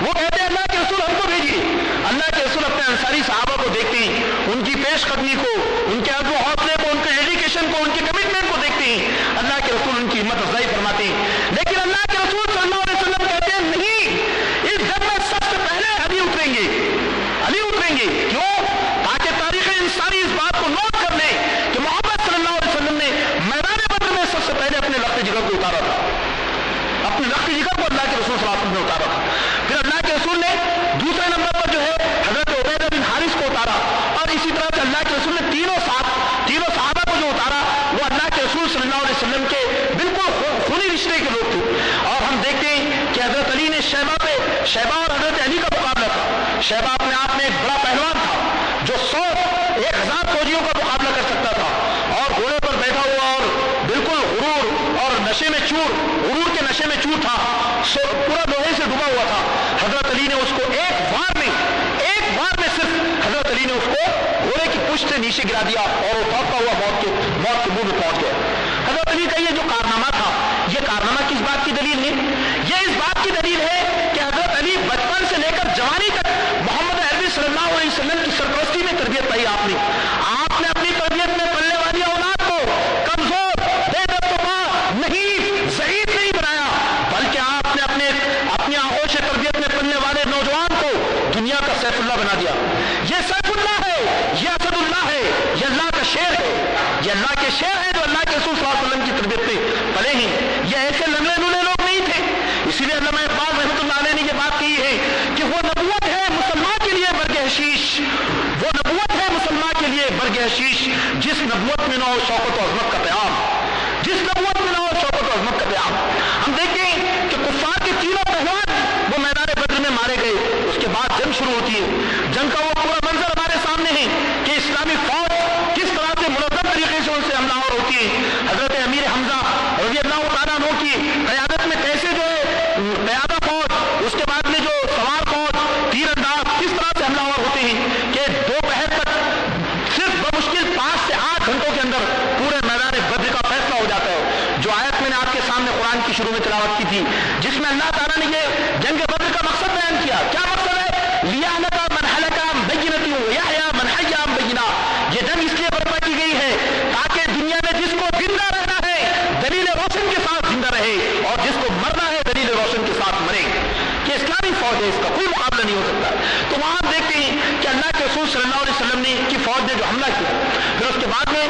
वो कहते हैं अल्लाह के रसूल हमको भेजिए। अल्लाह के रसूल अपने अंसारी सहाबा को देखते हैं, उनकी पेशकदमी को, उनके अज़्म हौसले को, उनके डेडिकेशन को, उनके कमिटमेंट को देखते हैं। अल्लाह के रसूल उनकी हिम्मत अफजाई फरमाते हैं। लेकिन अल्लाह के रसूल सल्लल्लाहु अलैहि वसल्लम कहते हैं नहीं, इस जंग में सबसे पहले अली उतरेंगे। अली उतरेंगे क्यों? ताकि तारीख इंसानी इस बात को नोट कर ले कि मोहम्मद सल्लल्लाहु अलैहि वसल्लम ने मैदान बद्र में सबसे पहले अपने लख्त जिगर को उतारा था। अपने लख्त जिगर को अल्लाह के रसूल सल्लल्लाहु अलैहि वसल्लम ने उतारा था। फिर अल्लाह के रसूल ने दूसरे नंबर पर जो है हजरत उबैदा बिन हारिस को उतारा। और इसी तरह से अल्लाह के रसूल ने तीनों सहाबा को जो उतारा वो अल्लाह के रसूल सल्लल्लाहु अलैहि वसल्लम के बिल्कुल खूनी रिश्ते के लोग थे। और हम देखते हैं कि हजरत अली ने शैबा और हजरत अली का मुकाबला था। शैबा अपने आप में एक बड़ा पहलवान था जो 100-1000 फौजियों का मुकाबला कर सकता था और घोड़े पर बैठा हुआ और बिल्कुल गुरूर और गुरूर के नशे में चूर था, पूरा लोहे से डूबा हुआ था। हजरत अली ने उसको एक बार में सिर्फ हजरत अली ने उसको घोड़े की पुष्ट से नीचे गिरा दिया और वो भागता हुआ मौत के मुंह में पहुंच गया। हजरत अली का ये जो कारनामा था, ये कारनामा किस बात की दलील है? ये इस बात की दलील है कि हजरत अली बचपन से लेकर जवानी तक मोहम्मद अरबी सल्लल्लाहु अलैहि वसल्लम की सरपरस्ती में तरबियत पाई। आपने अपनी तरबियत में पलने वाली औलाद को कमजोर बेदस्तपा नहीं, ज़ईफ नहीं बनाया, बल्कि आपने अपनी आगोश तरबियत में पलने वाले नौजवान को दुनिया का सैफुल्लाह बना दिया। ये सैफुल्लाह है, ये असदुल्लाह है, ये अल्लाह का शेर है, ये अल्लाह के शेर है जो अल्लाह के रसूल सल्लल्लाहु अलैहि वसल्लम की तरबियत में पले ही। ये ऐसे लंगड़े लूले लोग नहीं थे। इसीलिए अल्लामा इक़बाल रहमतुल्लाह अलैह ने ये बात कही है कि वो नबूवत है मुसलमान के लिए बर्ग हशीश, वो नबूवत है मुसलमान के लिए बर्ग हशीश जिस नबूवत में न हो शौकत और अज़मत का प्याम, जिस नबूवत में न हो शौकत और अज़मत का प्याम। हम देखते हैं कि कुफ़ार के तीनों पहलवान वो मैदान बद्र में मारे गए। उसके बाद जंग शुरू होती है। जंग का वो पूरा मंजर हमारे सामने है कि इस्लामी फौज किस तरह से मुनज़्ज़म तरीके से उनसे हमलावर होती है। हजरत अमीर हमजा रज़ियल्लाहु ताला अन्हु की क़यादत में कैसे जो है क़यादा फौज, उसके बाद में जो सवार फौज, तीरंदाज किस तरह से हमलावर होते हैं कि दोपहर तक सिर्फ बमुश्किल 5 से 8 घंटों के अंदर पूरे मैदान बद्र का फैसला हो जाता है। जो आयत मैंने आपके सामने कुरान की शुरू में तिलावत की थी, जिसमें अल्लाह ताला ने ये जंग बद्र का मकसद बयान किया। क्या मकसद है? लियहलका मन हलका अन बय्यिनतिन व यहया मन हय्या अन बय्यिना। ये जंग इसलिए बर्पा की गई है ताकि दुनिया में जिसको जिंदा रहना है दलील रोशन के साथ जिंदा रहे और जिसको मरना है दलील रोशन के साथ मरे। कि इस्लामी फौज है, इसका कोई मुकाबला नहीं हो सकता। तो वहां हम देखते हैं कि अल्लाह के रसूल सल्लल्लाहु अलैहि वसल्लम ने की फौज ने जो हमला किया, फिर उसके बाद में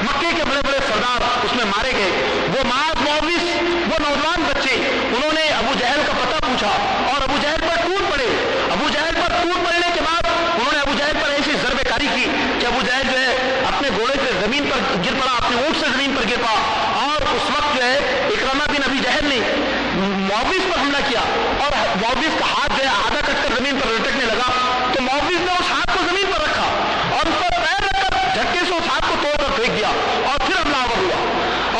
मक्के के बड़े बड़े सरदार उसमें मारे गए। वो माज मुअव्विस, वो नौजवान बच्चे, उन्होंने अबू जहल का पता पूछा और अबू जहल पर टूट पड़े। अबू जहल पर टूट पड़ने के बाद उन्होंने अबू जहल पर ऐसी ज़रबेकारी की कि अबू जहल जो है अपने घोड़े से जमीन पर गिर पड़ा, अपने ऊंट से जमीन पर गिर पड़ा। और उस वक्त जो है इकरमा बिन अबी जहल ने मुअव्विस पर हमला किया और मुअव्विस का हाथ जो है आधा कटकर जमीन पर लटकने लगा। तो मुअव्विस ने उस हाथ को जमीन पर रखा और उस पर पैर रखकर झटके से उस हाथ को तोड़कर फेंक दिया और फिर हमलावर हुआ।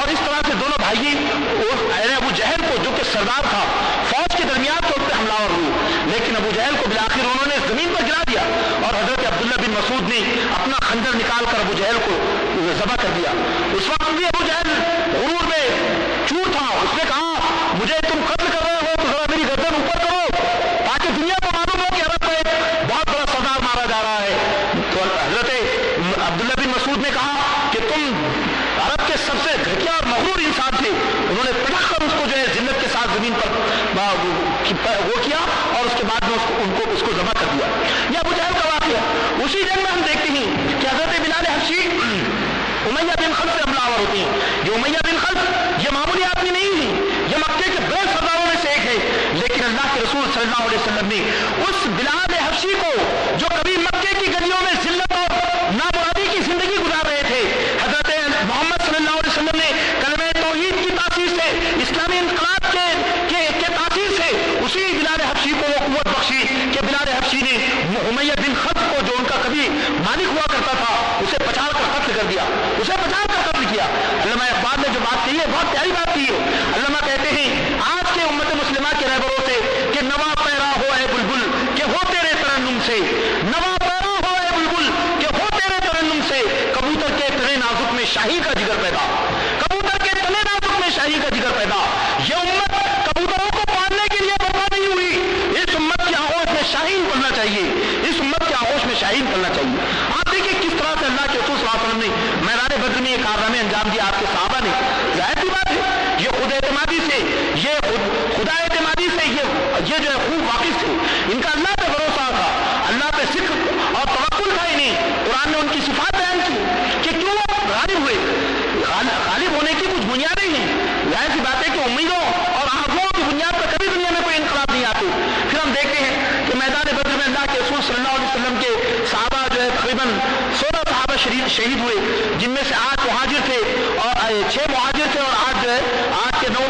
और इस तरह से दोनों भाई अबू जहल को, जो कि सरदार था, फौज के दरमियान तो उस पर हमलावर हुए, लेकिन अबू जहल को बिलाखिर उन्होंने जमीन पर गिरा दिया और हजरत अब्दुल्ला बिन मसूद ने अपना खंजर निकाल कर अबू जहल को ज़बह कर दिया। उस वक्त भी अबू जहल गुरूर में चूर था। उसने कहा मुझे तुम कत्ल कर रहे हो तो जरा मेरी गर्दन ऊपर करो ताकि दुनिया को मालूम हो कि अरब में बहुत बड़ा सरदार मारा जा रहा है। तो हजरत अब्दुल्ला बिन मसूद ने कहा कि तुम अरब के सबसे घटिया और मगरूर इंसान थे। उन्होंने पटक कर उसको जो है जिल्लत के साथ जमीन पर वो किया और उसके बाद में उसको ज़बह कर दिया। यह अबू जहल का वाक़या। उसी जंग में हम देखते हैं कि हजरत बिलाल हबशी उमैया बिन खल्फ से हमलावर होती हैं। ये उमैया बिन खल्फ ये मामूली आदमी नहीं है, ये मक्के के बड़े सरदारों में से एक है। लेकिन अल्लाह के रसूल सल्लल्लाहु अलैहि वसल्लम ने उस बिलाल हबशी को, जो कभी मक्के की गलियों में जिल्लत और नामुरादी की जिंदगी गुजार रहे थे, हजरत मोहम्मद सल्लल्लाहु अलैहि वसल्लम ने कलमे तौहीद की तासीर से, इस्लामी इनकलाब के तासीर से उसी बिलाल हबशी को वो कुव्वत बख्शी कि बिलाल हबशी ने उमैया बिन खल्फ को, जो उनका कभी मालिक हुआ करता था, उसे पछाड़ कर कत्ल कर दिया, उसे पछाड़ कर कत्ल किया। अल्लामा इक़बाल ने जो बात कही है बहुत प्यारी बात की है। अल्लामा कहते हैं आज के उम्मत मुस्लिमा के रहबरों से कि नवा पैरा हो है बुलबुल के हो तेरे तरन्नुम से, नवा पैरा हो है बुलबुल के हो तेरे तरन्नुम से, कबूतर के तने नाजुक में शाही का जिगर पैदा, कबूतर के तने नाजुक شہید کرنا چاہیے۔ آپ دیکھیں کس طرح سے اللہ کے رسول صلی اللہ علیہ وسلم نے میدان بدر میں یہ کارنامے انجام دیا آپ کے صحابہ نے۔ ظاہر سی بات ہے یہ خود اعتمادی سے، یہ خدا اعتمادی سے یہ جو ہے خوب واقف تھے، ان کا اللہ پہ بھروسہ تھا، اللہ پہ ثقل اور توکل تھا انہیں۔ قرآن نے ان کی صفات بیان کی کہ کیوں وہ غالب ہوئے۔ غالب ہونے کی کچھ بنیادیں ہیں، ظاہر سی بات ہے کہ امیدوں اور آرزوؤں کی بنیاد پر کبھی دنیا میں کوئی انقلاب نہیں آتے۔ پھر ہم دیکھتے ہیں کہ میدان بدر میں اللہ کے رسول صلی اللہ علیہ وسلم کے صحابہ جو ہے تقریباً 16 صحابہ شہید ہوئے، جن میں سے 8 مہاجر تھے اور 6 مہاجر تھے اور 8 جو ہے 8 کے 9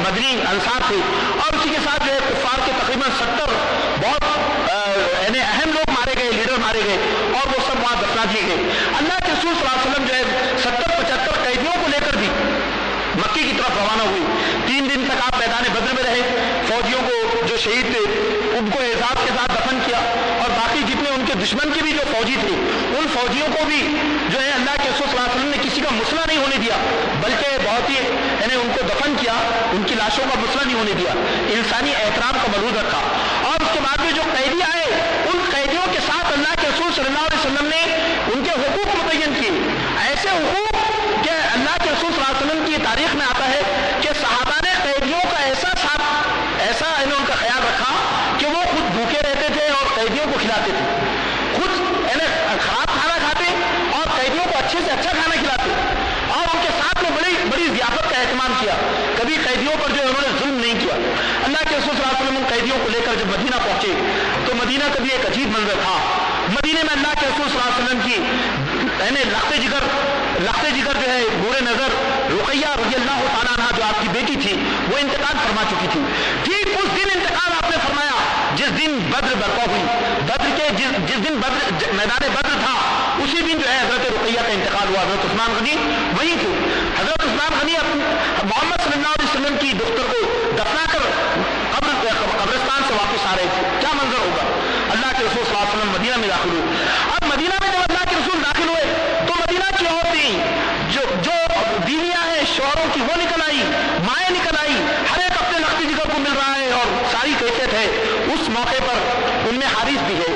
مدنی انصار تھے، اور اسی کے ساتھ جو ہے کفار کے تقریباً 70 بہت یعنی اہم لوگ مارے گئے، لیڈر مارے گئے، اور وہ سب وہاں دفنا دیے گئے۔ اللہ کے رسول صلی اللہ علیہ وسلم جو ہے 70-75 قیدیوں کو لے کر بھی مکے کی طرف روانہ ہوئی۔ 3 دن تک آپ میدان بدر میں رہے، فوجیوں کو جو شہید تھے ان کو اعزاز کے ساتھ دفن کیا، اور باقی جتنے ان کے دشمن کے بھی جو فوجی تھے ان فوجیوں کو بھی جو ہے اللہ کے رسول صلی اللہ علیہ وسلم نے کسی کا مسئلہ نہیں ہونے دیا، بلکہ بہت ہی یعنی ان کو دفن کیا، ان کی لاشوں کا مسئلہ نہیں ہونے دیا، انسانی احترام کا ملحوظ رکھا۔ اور اس کے بعد میں جو قیدی آئے ان قیدیوں کے ساتھ اللہ کے رسول صلی اللہ علیہ وسلم نے ان کے حقوق متعین کیے، ایسے حقوق کہ اللہ کے رسول صلی اللہ علیہ وسلم کی تاریخ میں آتا ہے کہ صحابہ نے قیدیوں کا ایسا ان کا خیال رکھا کہ وہ خود بھوکے رہتے تھے اور قیدیوں کو کھلاتے تھے، خود خراب کھانا کھاتے اور قیدیوں کو اچھے سے اچھا کھانا کھلاتے، اور ان کے ساتھ میں بڑی ضیافت کا اہتمام کیا، کبھی قیدیوں پر جو ہے انہوں نے ظلم نہیں کیا۔ اللہ کے رسول صلی اللہ علیہ وسلم ان قیدیوں کو لے کر جب مدینہ پہنچے تو مدینہ کا بھی ایک عجیب منظر تھا۔ مدینے میں اللہ کے رسول صلی اللہ علیہ وسلم کی لخت جگر جو ہے بورے نظر رقیہ رضی اللہ تعالیٰ عنہ جو آپ کی بیٹی تھی وہ انتقال فرما چکی تھی۔ ٹھیک اس دن انتقال آپ نے فرمایا جس دن بدر برپا ہوئی، بدر کے جس دن میدان بدر تھا اسی دن جو ہے حضرت رقیہ کا انتقال ہوا۔ حضرت عثمان غنی وہیں تھے، حضرت عثمان غنی محمد صلی اللہ علیہ وسلم کی دختر کو دفنا کر قبرستان سے واپس آ رہے تھے، کیا منظر ہوگا۔ اللہ کے رسول صلی اللہ علیہ وسلم مدینہ میں داخل ہوئے۔ اب مدینہ میں جب اللہ کے رسول داخل ہوئے تو مدینہ کی عورتیں جو بیویاں ہیں شوہروں کی وہ نکل آئی، مائیں نکل آئی، ہر ایک اپنے لخت جگر کو مل رہا ہے اور ساری کیفیت ہے۔ اس موقع پر ام حارث بھی ہے،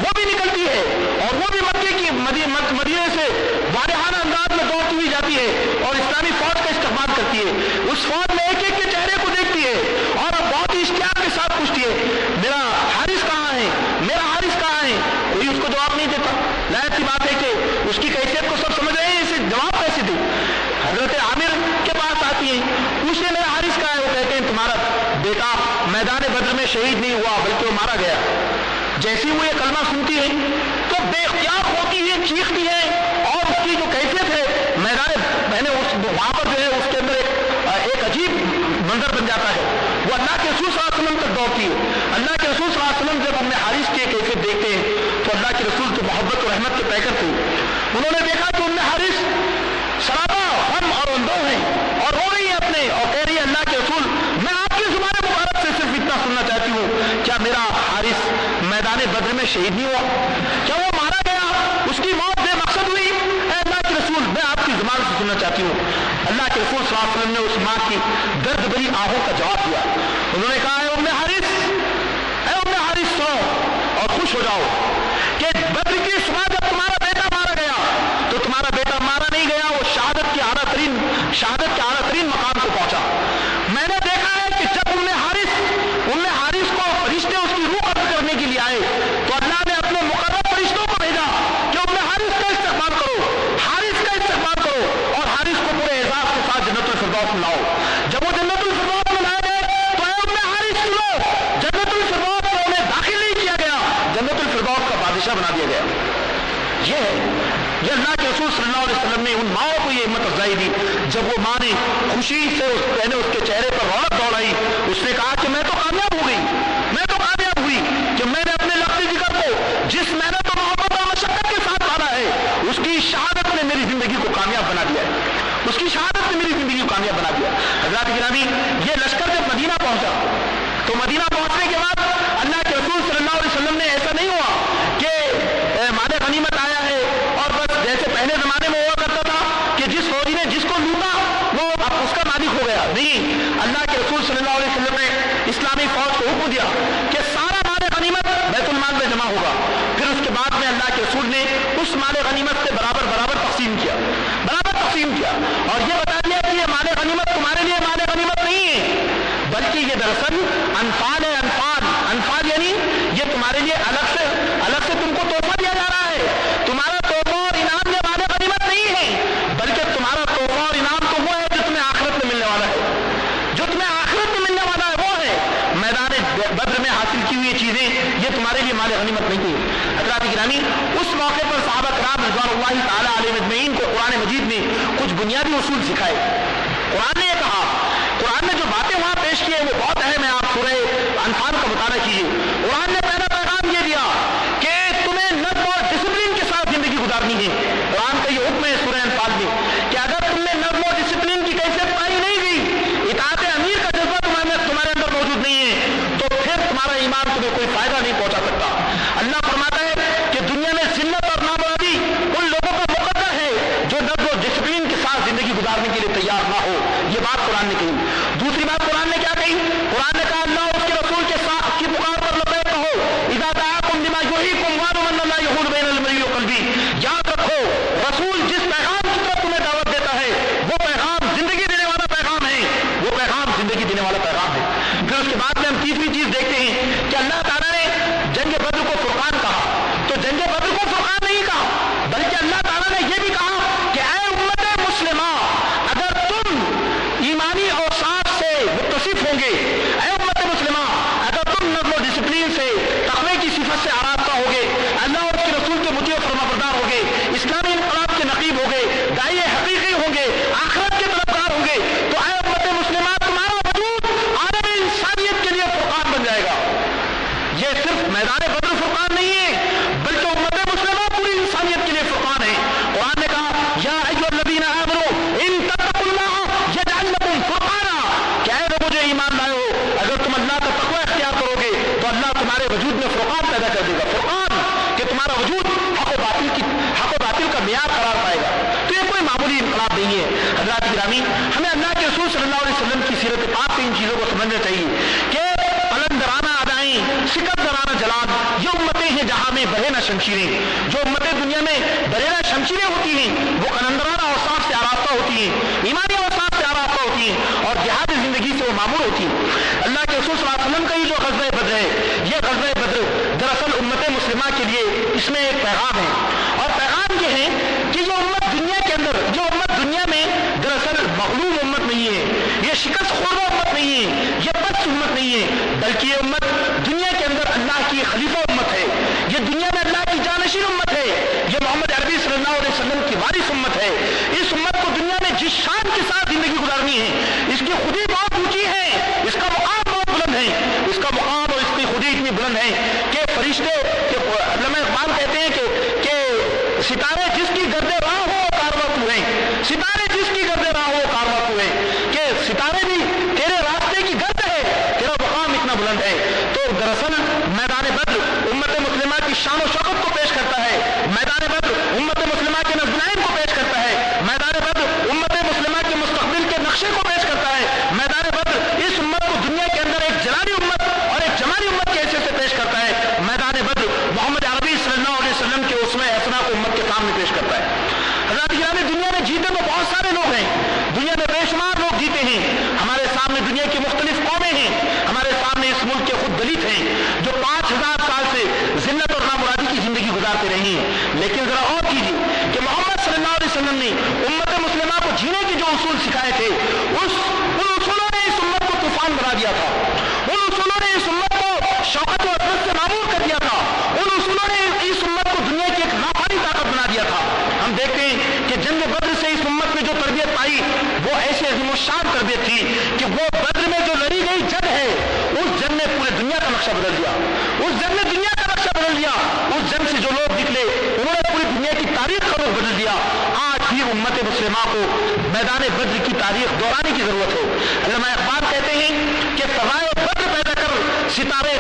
وہ بھی نکلتی ہے اور وہ بھی مکے کی مدینے سے وارحانہ انداز میں دوڑتی ہوئی جاتی ہے اور اسلامی فوج کا استقبال کرتی ہے۔ اس فوج میں ایک ایک کے چہرے کو دیکھتی ہے اور بہت ہی اشتیاق کے ساتھ پوچھتی ہے میرا حارث کہاں ہے، میرا حارث کہاں ہے۔ کوئی اس کو جواب نہیں دیتا۔ ظاہر سی بات ہے کہ اس کی کیفیت کو سب سمجھ رہے ہیں، اسے جواب کیسے دے۔ حضرت عامر کے پاس آتی ہیں، پوچھتے میرا حارث کہاں ہے، وہ کہتے ہیں تمہارا بیٹا میدان بدر میں شہید نہیں ہوا بلکہ وہ مارا گیا۔ جیسی وہ یہ کلمہ سنتی ہے تو بے اختیار ہوتی ہے، چیختی ہے، اور اس کی جو کیفیت ہے وہاں پر جو ہے اس کے اندر ایک عجیب منظر بن جاتا ہے۔ وہ اللہ کے رسول صلی اللہ علیہ وسلم تک دوڑتی ہے۔ اللہ کے رسول صلی اللہ علیہ وسلم جب اپنے حارث کی کیفیت دیکھتے ہیں تو اللہ کے رسول تو محبت و رحمت کے پیکر تھے، انہوں نے دیکھا کہ اپنے حارث سرابا غم اور اندوہ ہیں اور رو رہی ہے اپنے، اور کہہ رہی ہے اللہ کے رسول میں آپ کی زبان مبارک سے صرف اتنا سننا چاہتی ہوں، کیا میرا حارث میدان بدر میں شہید نہیں ہوا، کیا وہ مارا گیا، اس کی موت بے مقصد ہوئی؟ اے اللہ کے رسول میں آپ کی زبان سے سننا چاہتی ہوں۔ اللہ کے رسول صلی اللہ علیہ وسلم نے اس ماں کی درد بھری آہوں کا جواب دیا، انہوں نے کہا اے ام حارث سنو اور خوش ہو جاؤ کہ بدر کی صبح جب تمہارا بیٹا مارا گیا تو تمہارا بیٹا مارا نہیں گیا، وہ شہادت کے اعلیٰ ترین مقام کو پہنچا۔ میں نے دیکھا ہے کہ جب ام حارث کو فرشتے اس کی روح قبض کرنے کے لیے آئے تو اللہ نے اپنے مقرر فرشتوں کو بھیجا کہ ام حارث کا استقبال کرو اور حارث کو پورے اعزاز کے ساتھ جنت الفردوس میں لاؤ۔ جب وہ جنت الفردوس میں لائے گئے تو اے ام حارث سنو، جنت الفردوس میں انہیں داخل نہیں کیا گیا، جنت الفردوس کا بادشاہ بنا دیا گیا۔ یہ اللہ کے رسول صلی اللہ علیہ وسلم نے ان ماؤں کو یہ ہمت افزائی دی۔ جب وہ ماں نے خوشی سے اس کے چہرے پر رونق دوڑائی، اس نے کہا کہ میں تو کامیاب ہوئی کہ میں نے اپنے لخت جگر کو جس محنت و محبت اور مشقت کے ساتھ پالا ہے اس کی شہادت نے میری زندگی کو کامیاب بنا دیا حضرات گرامی، یہ لشکر جب مدینہ پہنچا تو مدینہ پہنچنے کے بعد اللہ کے رسول صلی اللہ علیہ وسلم نے ایسا نہیں ہوا کہ مال غنیمت آیا ہے اور بس جیسے پہلے زمانے میں ہوا کرتا تھا کہ جس فوجی نے جس کو لوٹا وہ اب اس کا مالک ہو گیا۔ نہیں، اللہ کے رسول صلی اللہ علیہ وسلم نے اسلامی فوج کو حکم دیا गनीमत से बराबर बराबर तकसीम किया, और ये बता दिया कि ये माल गनीमत तुम्हारे लिए माल गनीमत नहीं है, बल्कि ये दरअसल अनफाल है। अनफाल यानी ये तुम्हारे लिए अलग से तुमको तोहफा दिया जा रहा है। तुम्हारा तोहफा और इनाम ये माल गनीमत नहीं है, बल्कि तुम्हारा तोहफा और इनाम तो वो है जो तुम्हें आखिरत में मिलने वाला है। जो तुम्हें आखिरत में मिलने वाला है वो है मैदान बद्र में हासिल की हुई चीजें, ये तुम्हारे लिए माल गनीमत नहीं है। हज़रात गिरामी, उस मौके पर सहाबा किराम रिज़वानुल्लाहि तआला अलैहिम अजमईन को कुरान मजीद ने कुछ बुनियादी उसूल सिखाए। कुरान ने कहा, कुरान ने जो बातें वहां पेश की है वो बहुत अहम है। आप सूरह अनफाल का मुताला कीजिए। कुरान ने पहला पैगाम ये दिया कि तुम्हें नज़्म और डिसिप्लिन के साथ जिंदगी गुजारनी है। कुरान का ये हुक्म है सूरह अनफाल में कि अगर तुमने नज़्म और डिसिप्लिन की कैफियत पाई नहीं गई, इताअत अमीर का जज्बा तुम्हारे अंदर मौजूद नहीं है, तो फिर तुम्हारा ईमान तुम्हें कोई फायदा नहीं पहुंचा सकता। अल्लाह फरमाता है कि दुनिया में जिल्लत और नामुरादी उन लोगों का मुकद्दर है जो नज़्म और डिसिप्लिन के साथ जिंदगी गुजारने के लिए तैयार ना हो। ये बात कुरान ने कही। दूसरी बात कुरान ने क्या कही? कुरान ने कहा अल्लाह उसके रसूल के साथ की पुकार पर लबैक कहो, इज़ा दआकुम लिमा युहीकुम वालुम अन्ना ला यहूल बैनल मर्इ व क़ल्बी। याद रखो, रसूल जिस पैगाम की तरफ तुम्हें दावत देता है वो पैगाम जिंदगी देने वाला पैगाम है, वो पैगाम जिंदगी देने वाला पैगाम है। फिर उसके बाद में हम तीसरी चीज देखते हैं कि अल्लाह ताला ने जंग बद्र को फुरकान कहा, तो जंग बद्र को फुरकान नहीं कहा, बल्कि अल्लाह ताला ने यह भी कहा कि ऐ उम्मत मुस्लिमा, अगर तुम ईमानी औसाफ से मुत्तसिफ होंगे, ऐ उम्मत मुस्लिमा, अगर तुम नज़्म और डिसिप्लिन से, तक़वे की सिफत से आरास्ता होगे, अल्लाह और उसके रसूल के मुतीअ फरमाबरदार होगे, इस्लामी इनक़लाब के नक़ीब होगे, दाई हक़ीक़ी होंगे, आखिरत के तलबगार होंगे, तो ऐ उम्मत मुस्लिमा, तुम्हारा वजूद आलम इंसानियत के लिए फुरकान बन जाएगा। ये सिर्फ मैदान बद्र फुरकान नहीं है, बल्कि उम्मत मुस्लिमा पूरी इंसानियत के लिए फुरकान है। कुरान ने कहा या अय्युहल्लज़ीना आमनू इन तत्तक़ुल्लाह यजअल लकुम फुरकाना, क्या है लोगों जो ईमान लाए हो, अगर तुम अल्लाह का तक़वा इख्तियार करोगे तो अल्लाह तुम्हारे वजूद में फुरकान पैदा कर देगा। फुरकान कि तुम्हारा वजूद हक़ व बातिल का मियार करार पाएगा। तो ये कोई मामूली इनक़लाब नहीं है। हज़रात गिरामी, हमें अल्लाह के रसूल सल्लल्लाहु अलैहि वसल्लम की सीरत पाक से इन चीज़ों को समझना चाहिए कि पलंदराना अदाएं, सिकंदराना जलाल, ये उम्मतें हैं जहां में बहे ना शमशीरें। जो उम्मतें दुनिया में बहे ना शमशीरें होती हैं वो कलंदराना औसाफ से आरास्ता होती हैं, ईमानी औसाफ से आरास्ता होती हैं और जिहाद जिंदगी से वो मामूल होती हैं। अल्लाह के रसूल सल्लल्लाहु अलैहि वसल्लम का ये जो ग़ज़वा बद्र है, ये ग़ज़वा बद्र दरअसल उम्मत मुस्लिमा के लिए इसमें एक पैगाम है, और पैगाम ये है कि ये उम्मत दुनिया के अंदर, ये उम्मत दुनिया में दरअसल मग़लूब उम्मत नहीं है, ये शिकस्त ख़ोर्दा उम्मत नहीं है, ये पस्त उम्मत नहीं है, बल्कि ये उम्मत दुनिया के अंदर अल्लाह की खलीफा उम्मत है, ये दुनिया में अल्लाह की जानशीन उम्मत है, ये मोहम्मद अरबी सल्लल्लाहु अलैहि वसल्लम की वारिस उम्मत है। इस उम्मत को दुनिया में जिस शान के साथ जिंदगी गुजारनी है, इसकी खुदी बहुत ऊंची है, इसका मुकाम बहुत बुलंद है, इसका मुकाम और इसकी खुदी इतनी बुलंद है कि फरिश्ते इक़बाल कहते हैं कि सितारे जिसकी गर्दे राह हो कारवा तू है, सितारे जिसकी गर्दे राह हो कारवा तू है, कि सितारे भी तेरे रास्ते की गर्द है, तेरा मुकाम इतना बुलंद है। तो दरअसल मैदान बद्र उम्मत मुस्लिमा की शान और शौकत को पेश करता है, मैदान बद्र उम्मत मुस्लिमा के नज़्म को पेश करता है, मैदान बद्र उम्मत मुस्लिमा के मुस्तक़बिल के नक्शे को पेश करता है, मैदान बद्र इस उम्मत को दुनिया के अंदर एक जलाली उम्मत और एक जमाली उम्मत के हैसियत से पेश करता है, मैदान बद्र मोहम्मद अरबी सल्लल्लाहु अलैहि वसल्लम के उसमें हसना को उम्मत के सामने पेश करता है। हज़रात गिरामी, दुनिया में जीते तो बहुत सारे लोग हैं, दुनिया में बेशुमार लोग जीते हैं, हमारे सामने दुनिया की मुख्तलिफ कौमें हैं, हमारे सामने इस मुल्क के खुद दलित हैं जो 5000 साल से जिल्लत और नामुरादी की जिंदगी गुजारते रहे हैं। लेकिन जरा और कीजिए कि मोहम्मद सल्लल्लाहु अलैहि वसल्लम ने उम्मत मुस्लिमा को जीने के जो उसूल सिखाए थे, उन उसूलों ने इस उम्मत को तूफान बना दिया था, उन उसूलों ने इस उम्मत को शौकत और अज़मत से मामूर कर दिया था, उन उसूलों ने इस उम्मत को दुनिया की एक नाफानी ताकत बना दिया था। हम देखते हैं कि जंग बद्र से इस उम्मत में जो तरबियत पाई वो ऐसी अज़ीमुश्शान तरबियत थी कि वो बद्र में जो लड़ी गई जंग है, उस जंग ने पूरे दुनिया का नक्शा बदल दिया, उस जंग ने दुनिया का नक्शा बदल दिया, उस जंग से जो लोग निकले उन्होंने पूरी दुनिया की तारीख का रुख बदल दिया। आज भी उम्मत मुस्लिमा को मैदान बद्र की तारीख दोहराने की जरूरत है। अल्लामा इक़बाल कहते हैं कि फ़ज़ाए बद्र पैदा कर सितारे,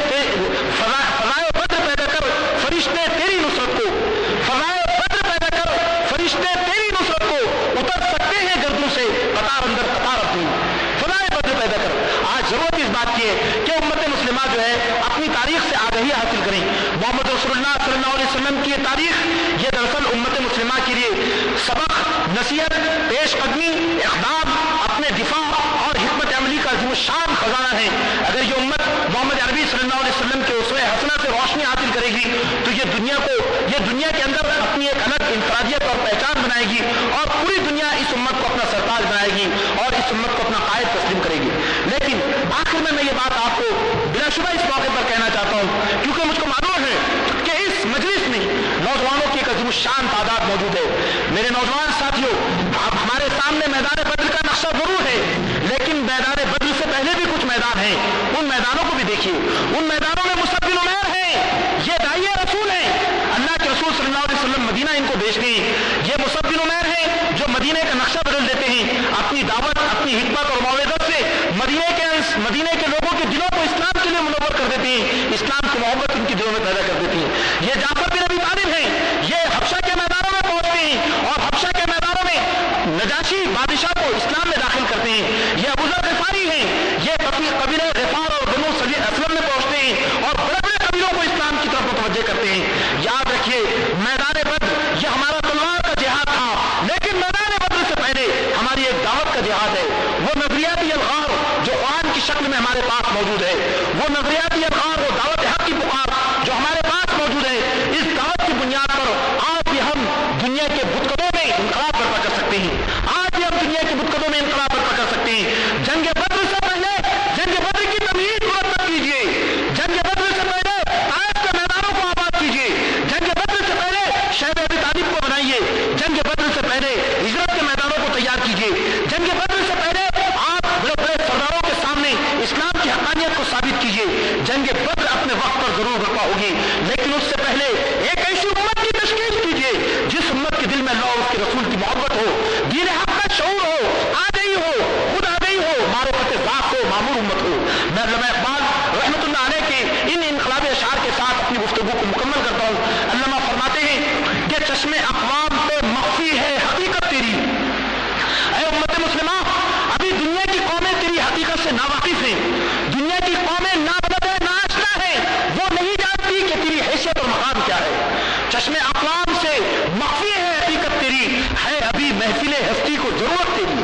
फ़ज़ाए बद्र पैदा कर फरिश्ते तेरी नुसरत को, फ़ज़ाए बद्र पैदा कर फरिश्ते तेरी नुसरत को, उतर सकते हैं गर्दों से कतार अंदर कतार अपनी, फ़ज़ाए बद्र पैदा कर। आज जरूरत इस बात की है कि उम्मत मुस्लिमा जो है अपनी तारीख से आगाही हासिल करें। मोहम्मद रसूलुल्लाह सल्लल्लाहु अलैहि वसल्लम की ये तारीख, ये दरअसल उम्मत मुस्लिमा مسلمہ کے لیے سبق، نصیحت، پیش قدمی، اقدام، اپنے دفاع اور حکمت عملی کا عظیم الشان خزانہ ہے۔ اگر یہ امت محمد عربی صلی اللہ علیہ وسلم کے اسوہ حسنہ سے روشنی حاصل کرے گی تو یہ دنیا کے اندر اپنی ایک الگ انفرادیت اور پہچان بنائے گی، اور پوری دنیا اس امت کو اپنا سرتاج بنائے گی اور اس امت کو اپنا قائد تسلیم کرے گی۔ لیکن آخر میں یہ بات آپ کو بلا شبہ اس موقع پر کہنا چاہتا ہوں، کیونکہ مجھ کو معلوم ہے کہ اس مجلس میں نوجوانوں کی ایک عظیم الشان تعداد موجود ہے۔ میرے نوجوان ساتھیوں، ہمارے سامنے میدان بدر کا نقشہ ضرور ہے، لیکن میدان بدر سے پہلے بھی کچھ میدان ہیں، ان میدانوں کو بھی دیکھیے۔ ان میدانوں میں مصعب بن عمیر ہیں، یہ داعی رسول ہیں، اللہ کے رسول صلی اللہ علیہ وسلم مدینہ ان کو بھیجتے ہیں۔ یہ مصعب بن عمیر ہیں جو مدینے کا نقشہ بدل دیتے ہیں، اپنی دعوت، اپنی حکمت اور موعظت سے مدینے کے لوگوں کے دلوں کو اسلام کے لیے منور کر دیتے ہیں، اسلام کی محبت ان کے دلوں میں پیدا کر دیتی ہیں۔ یہ جعفر بن ابی طالب ہیں، یہ حبشہ کے میدانوں میں پہنچتے ہیں اور حبشہ کے میدانوں میں نجاشی بادشاہ کو اسلام میں داخل کرتے ہیں۔ یہ ابو ذر غفاری ہیں، یہ قبیلہ غفار اور بنو اسلم میں پہنچتے ہیں اور بڑے بڑے قبیلوں کو اسلام کی طرف متوجہ کرتے ہیں۔ یاد رکھیے، میدان بدر یہ ہمارا تلوار کا جہاد تھا، لیکن میدان بدر سے پہلے ہماری ایک دعوت کا جہاد ہے۔ وہ نظریاتی الغار جو قرآن کی شکل میں ہمارے پاس موجود ہے، وہ نظریاتی الغار، وہ دعوت حق کی پکار جو ہمارے پاس موجود ہے، اس دعوت کی بنیاد پر آج بھی ہم دنیا کے بتکدوں میں انقلاب برپا کر سکتے ہیں۔ آج بھی ہم دنیا کے بتکدوں میں انقلاب برپا کر سکتے ہیں۔ جنگ بدر سے پہلے جنگ بدر کی تمہید مرتب کیجیے، جنگ بدر سے پہلے طائف کے میدانوں کو آباد کیجیے، جنگ بدر سے پہلے شہر ابی طالب کو بنائیے، جنگ بدر سے پہلے ہجرت کے میدانوں کو تیار کیجیے، جنگ بدر سے پہلے آپ بڑے بڑے سرداروں کے سامنے اسلام کی حقانیت کو ثابت کیجیے۔ جنگ بدر اپنے وقت پر ضرور برپا ہوگی، لیکن اس سے پہلے ایک ایسی امت کی تشکیل کیجیے جس امت کے دل میں اللہ اور اس کے رسول کی محبت ہو، دین حق کا شعور ہو، آگئی ہو، خود آگئی ہو، معرفت ذات ہو، معمور امت ہو۔ میں علامہ اقبال رحمۃ اللہ علیہ کے ان انقلابی اشعار کے ساتھ اپنی گفتگو کو مکمل کرتا ہوں۔ علامہ فرماتے ہیں کہ چشم اقوام پہ مخفی ہے حقیقت تیری، اے امت مسلمہ ابھی دنیا کی قومیں تیری حقیقت سے ناواقف ہیں، دنیا کی قومیں نابلد ہے، ناآشنا ہے، وہ نہیں جانتی کہ تیری حیثیت اور مقام کیا ہے۔ چشم اقوام سے مخفی ہے حقیقت تیری، ہے ابھی محفل ہستی کو ضرورت تیری،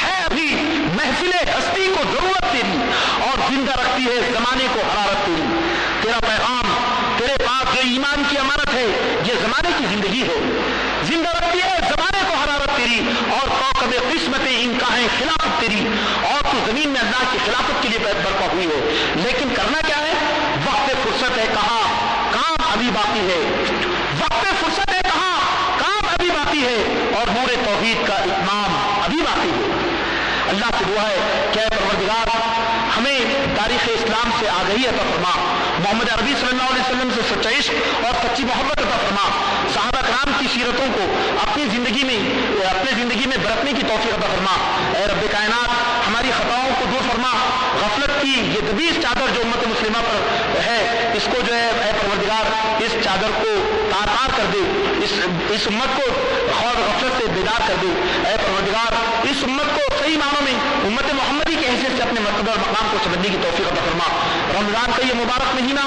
ہے ابھی محفل ہستی کو ضرورت تیری، اور زندہ رکھتی ہے زمانے کو حرارت تیری۔ تیرا پیغام تیرے پاس جو ایمان کی امانت ہے یہ زمانے کی زندگی ہے، زندہ رکھتی ہے زمانے کو حرارت تیری، اور کوكب قسمتیں ان کا ہے خلافت تیری، اور تو زمین میں اللہ کی خلافت کے لیے برپا ہوئی ہے۔ لیکن کرنا کیا ہے؟ وقت فرصت ہے کہاں، کام ابھی باقی ہے، وقت فرصت ہے کہاں، کام ابھی باقی ہے، اور نور توحید کا اتمام ابھی باقی ہے۔ اللہ سے دعا ہے کہ اے پروردگار ہمیں تاریخ اسلام سے آگہی عطا فرما، محمد عربی صلی اللہ علیہ وسلم سے سچا عشق اور سچی محبت عطا فرما، صحابہ کرام کی سیرتوں کو اپنی زندگی میں برتنے کی توفیق عطا فرما۔ اے رب کائنات ہماری خطاؤں کو دور فرما، غفلت کی یہ دبیز چادر جو امت مسلمہ پر ہے اس کو جو ہے اے پروردگار اس چادر کو تار تار کر دے، اس امت کو خوف غفلت سے بیدار کر دے۔ اے پروردگار اس امت کو صحیح معنوں میں امت محمدی کی حیثیت سے اپنے مرتبہ اور مقام کو سمجھنے کی توفیق عطا فرما۔ رمضان کا یہ مبارک مہینہ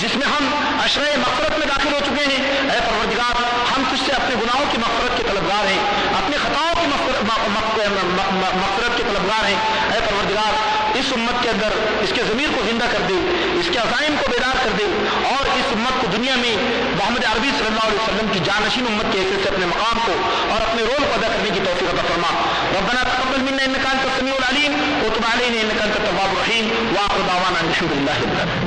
جس میں ہم عشرۂ مغفرت میں داخل ہو چکے ہیں، اے پروردگار ہم تجھ سے اپنے گناہوں کی مغفرت کے طلبگار ہیں، اپنے خطاؤں کی مغفرت کے طلبگار ہیں۔ اے پروردگار اس امت کے اندر اس کے ضمیر کو زندہ کر دے، اس کے عزائم کو بیدار کر دے، اور اس امت کو دنیا میں محمد عربی صلی اللہ علیہ وسلم کی جانشین امت کی حیثیت سے اپنے مقام کو اور اپنے رول کو ادا کرنے کی توفیق عطا فرما۔ ربنا تقبل منا انك انت السميع العليم وتب علينا انك انت التواب الرحيم واخر دعوانا الحمد لله رب العالمين۔